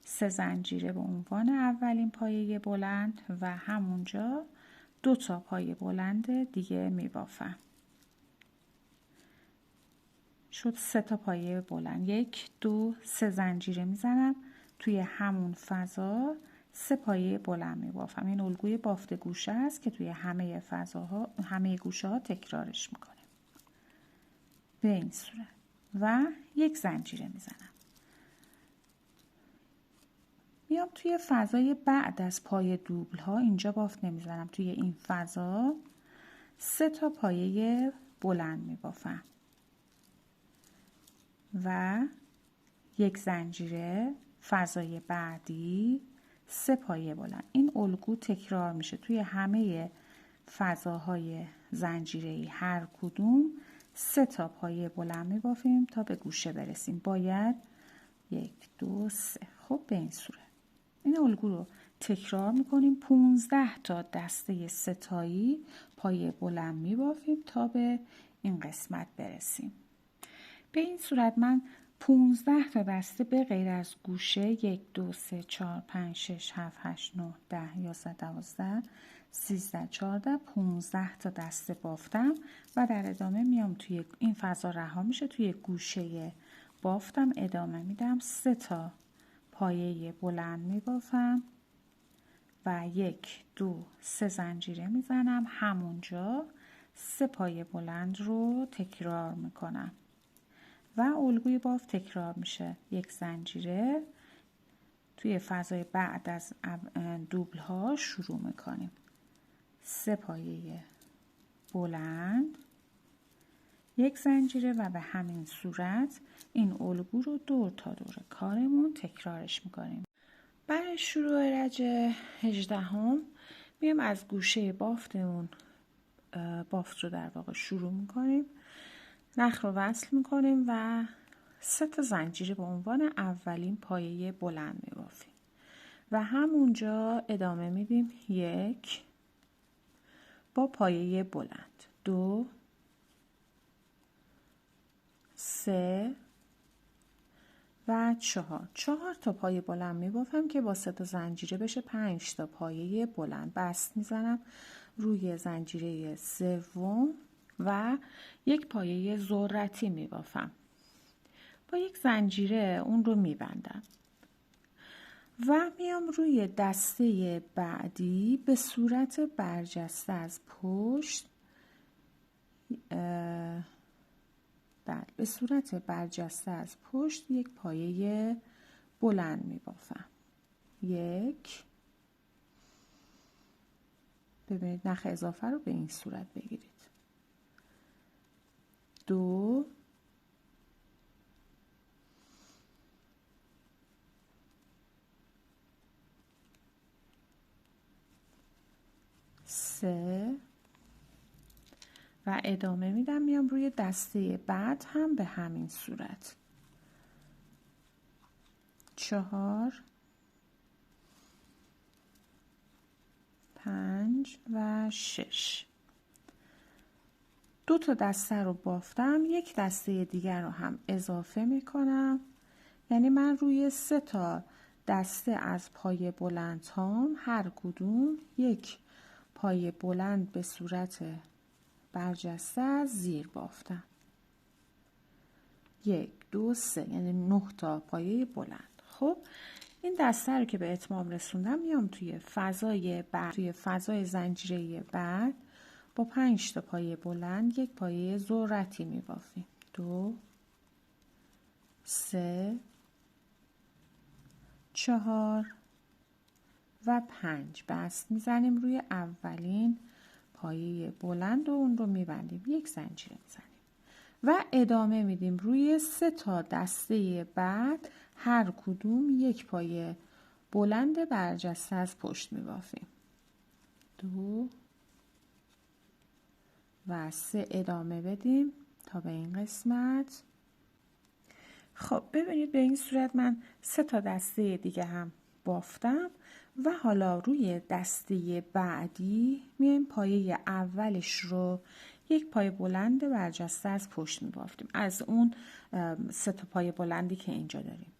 3 زنجیره به عنوان اولین پایه بلند و همونجا 2 تا پایه بلند دیگه میبافم. شد 3 تا پایه بلند. 1 2 3 زنجیره میزنم توی همون فضا، 3 پایه بلند میبافم. این الگوی بافت گوشه است که توی همه فضاها، همه گوشه ها تکرارش میکنیم به این صورت و 1 زنجیره میزنم. میام توی فضای بعد از پایه دوبل ها، اینجا بافت نمیزنم، توی این فضا 3 تا پایه بلند میبافم و 1 زنجیره. فضای بعدی 3 پایه بلند. این الگو تکرار میشه توی همه فضاهای زنجیره‌ای. هر کدوم 3 تا پایه بلند میبافیم تا به گوشه برسیم. باید 1 2 3. خب به این صورت این الگو رو تکرار میکنیم. 15 تا دسته ستایی پایه بلند میبافیم تا به این قسمت برسیم. به این صورت من 15 تا دسته به غیر از گوشه 1 2 3 4 5 6 7 8 9 10 11 12 13 14 15 تا دسته بافتم و در ادامه میام توی این فضا رها میشه، توی گوشه بافتم ادامه میدم 3 تا پایه بلند میبافم و 1 2 3 زنجیره میزنم، همونجا 3 پایه بلند رو تکرار میکنم و الگوی بافت تکرار میشه. 1 زنجیره توی فضای بعد از دوبل ها شروع میکنیم. 3 پایه بلند، 1 زنجیره و به همین صورت این الگو رو دور تا دور کارمون تکرارش میکنیم. برای شروع رج 18 میام از گوشه بافتمون بافت رو در واقع شروع میکنیم، نخ رو وصل میکنیم و 3 تا زنجیره به عنوان اولین پایه بلند میبافیم و همونجا ادامه میدیم. 1 با پایه بلند، 2 3 و 4 تا پایه بلند میبافم که با 3 تا زنجیره بشه 5 تا پایه بلند. بست میزنم روی زنجیره سوم و 1 پایه ذرتی میبافم، با 1 زنجیره اون رو میبندم و میام روی دسته بعدی به صورت برجسته از پشت به صورت برجسته از پشت 1 پایه بلند میبافم. 1 ببینید نخ اضافه رو به این صورت بگیرید. 2 3 و ادامه میدم. میام روی دسته بعد هم به همین صورت. 4 5 و 6. 2 تا دسته رو بافتم، 1 دسته دیگر رو هم اضافه میکنم، یعنی من روی 3 تا دسته از پایه بلند هام هر کدوم 1 پایه بلند به صورت برجسته از زیر بافتم. 1 2 3 یعنی 9 تا پایه بلند. خب این دسته رو که به اتمام رسوندم میام توی فضای زنجیره بعد با 5 تا پایه بلند 1 پایه ذرتی میبافیم. 2 3 4 و 5 بست میزنیم روی اولین پایه بلند و اون رو میبندیم، 1 زنجیره میزنیم و ادامه میدیم. روی 3 تا deste بعد هر کدوم 1 پایه بلند برجسته از پشت میبافیم. 2 و 3 ادامه بدیم تا به این قسمت. خب ببینید به این صورت من 3 تا دسته دیگه هم بافتم و حالا روی دسته بعدی میایم پایه اولش رو 1 پایه بلند برجسته از پشت میبافتیم، از اون 3 تا پایه بلندی که اینجا داریم.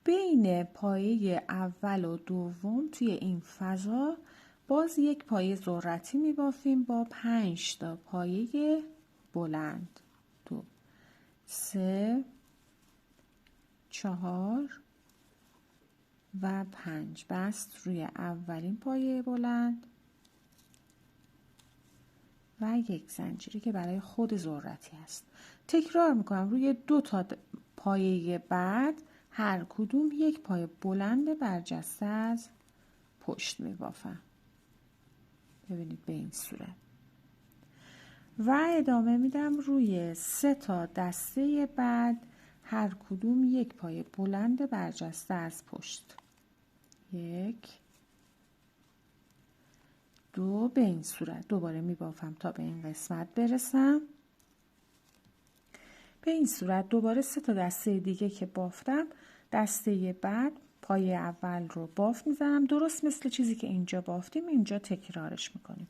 بین پایه اول و دوم توی این فضا باز 1 پایه ذرتی میبافیم با 5 تا پایه بلند. 2 3 4 و 5 بست روی اولین پایه بلند و 1 زنجیره که برای خود ذرتی است. تکرار میکنم روی 2 تا پایه بعد هر کدوم 1 پایه بلند برجسته از پشت میبافم. ببینید به این صورت و ادامه میدم. روی 3 تا دسته بعد هر کدوم 1 پایه بلند برجسته از پشت. 1 2 به این صورت دوباره میبافم تا به این قسمت برسم. به این صورت دوباره 3 تا دسته دیگه که بافتم، دسته بعد پایه اول رو بافت میزنم، درست مثل چیزی که اینجا بافتیم اینجا تکرارش میکنیم.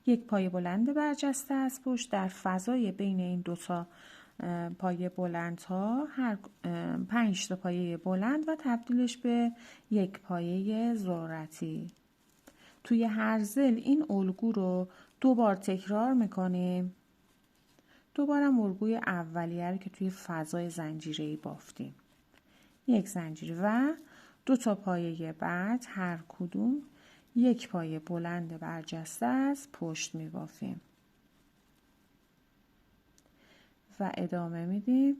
1 پایه بلند برجسته از پشت در فضای بین این 2 تا پایه بلند ها، هر 5 تا پایه بلند و تبدیلش به یک پایه ذرتی. توی هر ضلع این الگو رو 2 بار تکرار میکنیم. دوبارم الگوی اولیه رو که توی فضای زنجیره‌ای بافتیم، یک زنجیره و 2 تا پایه بعد هر کدوم یک پایه بلند برجسته از پشت میبافیم و ادامه میدیم.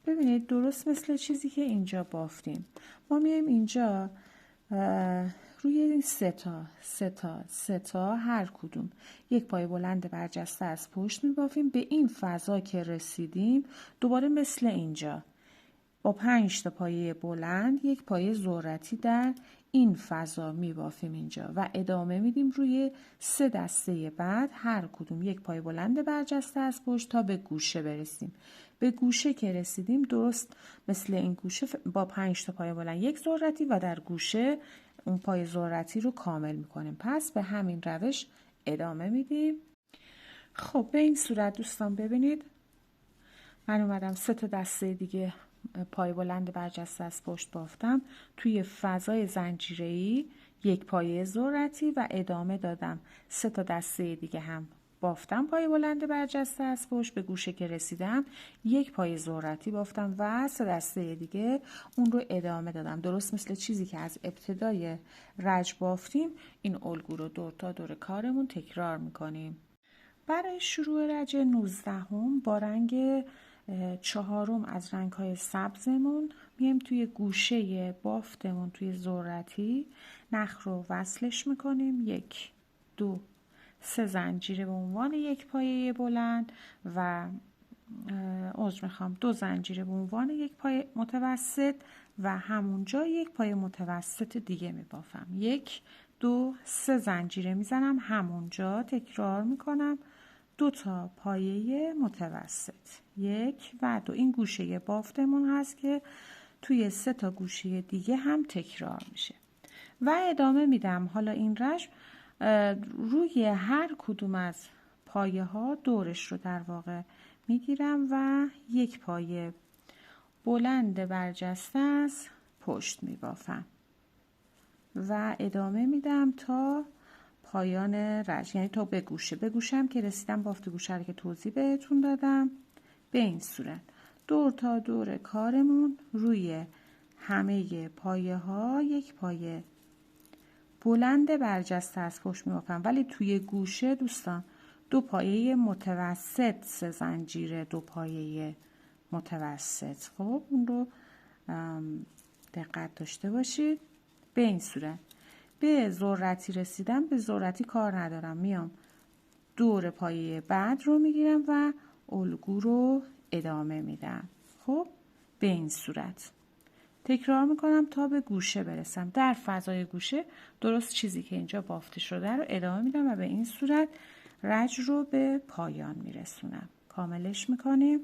ببینید درست مثل چیزی که اینجا بافتیم، ما میایم اینجا روی این سه تا هر کدوم یک پایه بلند برجسته از پشت میبافیم. به این فضا که رسیدیم دوباره مثل اینجا با 5 تا پایه بلند یک پایه ذرتی در این فضا میبافیم اینجا و ادامه میدیم روی 3 دسته بعد هر کدوم یک پایه بلند برجسته از پشت تا به گوشه برسیم. به گوشه که رسیدیم درست مثل این گوشه با 5 تا پایه بلند یک ذرتی و در گوشه اون پایه ذرتی رو کامل میکنیم. پس به همین روش ادامه میدیم. خب به این صورت دوستان ببینید من اومدم 3 تا دسته دیگه پایه بلند برجسته از پشت بافتم، توی فضای زنجیره‌ای یک پایه ذرتی و ادامه دادم 3 تا دسته دیگه هم بافتم پایه بلند برجسته از پشت. به گوشه که رسیدم یک پایه ذرتی بافتم و 3 دسته دیگه اون رو ادامه دادم. درست مثل چیزی که از ابتدای رج بافتیم این الگو رو دور تا دور کارمون تکرار میکنیم. برای شروع رج 19 با رنگ 4 از رنگ‌های سبزمون میایم توی گوشه بافتمون توی ذرتی نخ رو وصلش میکنیم. 1 2 3 زنجیره به عنوان یک پایه بلند و 2 زنجیره به عنوان یک پایه متوسط و همونجا یک پایه متوسط دیگه میبافم. 1 2 3 زنجیره میزنم، همونجا تکرار میکنم 2 تا پایه متوسط 1 و 2. این گوشه بافتمون هست که توی 3 تا گوشه دیگه هم تکرار میشه و ادامه میدم. حالا این رج روی هر کدوم از پایه ها دورش رو در واقع میگیرم و یک پایه بلند برجسته از پشت میبافم و ادامه میدم تا پایان رج، یعنی تا به گوشه هم که رسیدم بافت گوشه رو که توضیح بهتون دادم. به این صورت دور تا دور کارمون روی همه پایه ها یک پایه بلند برجسته از پشت میبافم، ولی توی گوشه دوستان 2 پایه متوسط 3 زنجیره 2 پایه متوسط. خب اون رو دقت داشته باشید. به این صورت به ذرتی رسیدم، به ذرتی کار ندارم، میام دور پایه بعد رو میگیرم و الگو رو ادامه میدم. خب به این صورت تکرار میکنم تا به گوشه برسم. در فضای گوشه درست چیزی که اینجا بافته شده رو ادامه میدم و به این صورت رج رو به پایان میرسونم. کاملش میکنیم.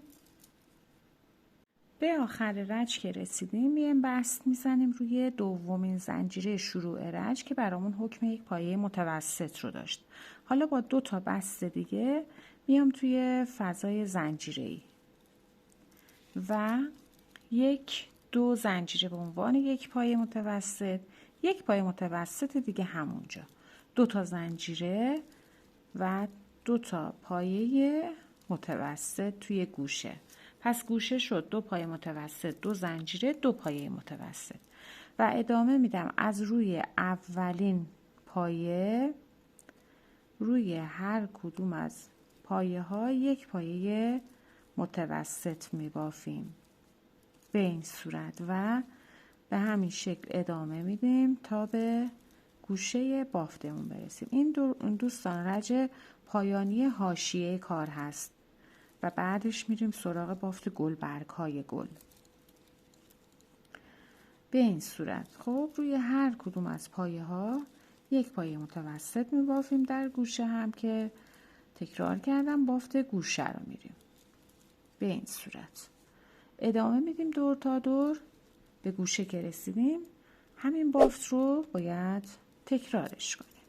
به آخر رج که رسیدیم میایم بست میزنیم روی دومین زنجیره شروع رج که برامون حکم یک پایه متوسط رو داشت. حالا با 2 تا بست دیگه میام توی فضای زنجیره‌ای و 1 2 زنجیره به عنوان یک پایه متوسط، یک پایه متوسط دیگه همونجا 2 تا زنجیره و 2 تا پایه متوسط توی گوشه. پس گوشه شد 2 پایه متوسط 2 زنجیره 2 پایه متوسط و ادامه میدم از روی اولین پایه روی هر کدوم از پایه ها یک پایه متوسط میبافیم به این صورت و به همین شکل ادامه میدیم تا به گوشه بافتمون برسیم. این دوستان رج پایانی حاشیه کار هست و بعدش میریم سراغ بافت گلبرگ های گل به این صورت. خب روی هر کدوم از پایه ها یک پایه متوسط میبافیم. در گوشه هم که تکرار کردم بافت گوشه رو میریم به این صورت ادامه میدیم دور تا دور. به گوشه که رسیدیم همین بافت رو باید تکرارش کنیم.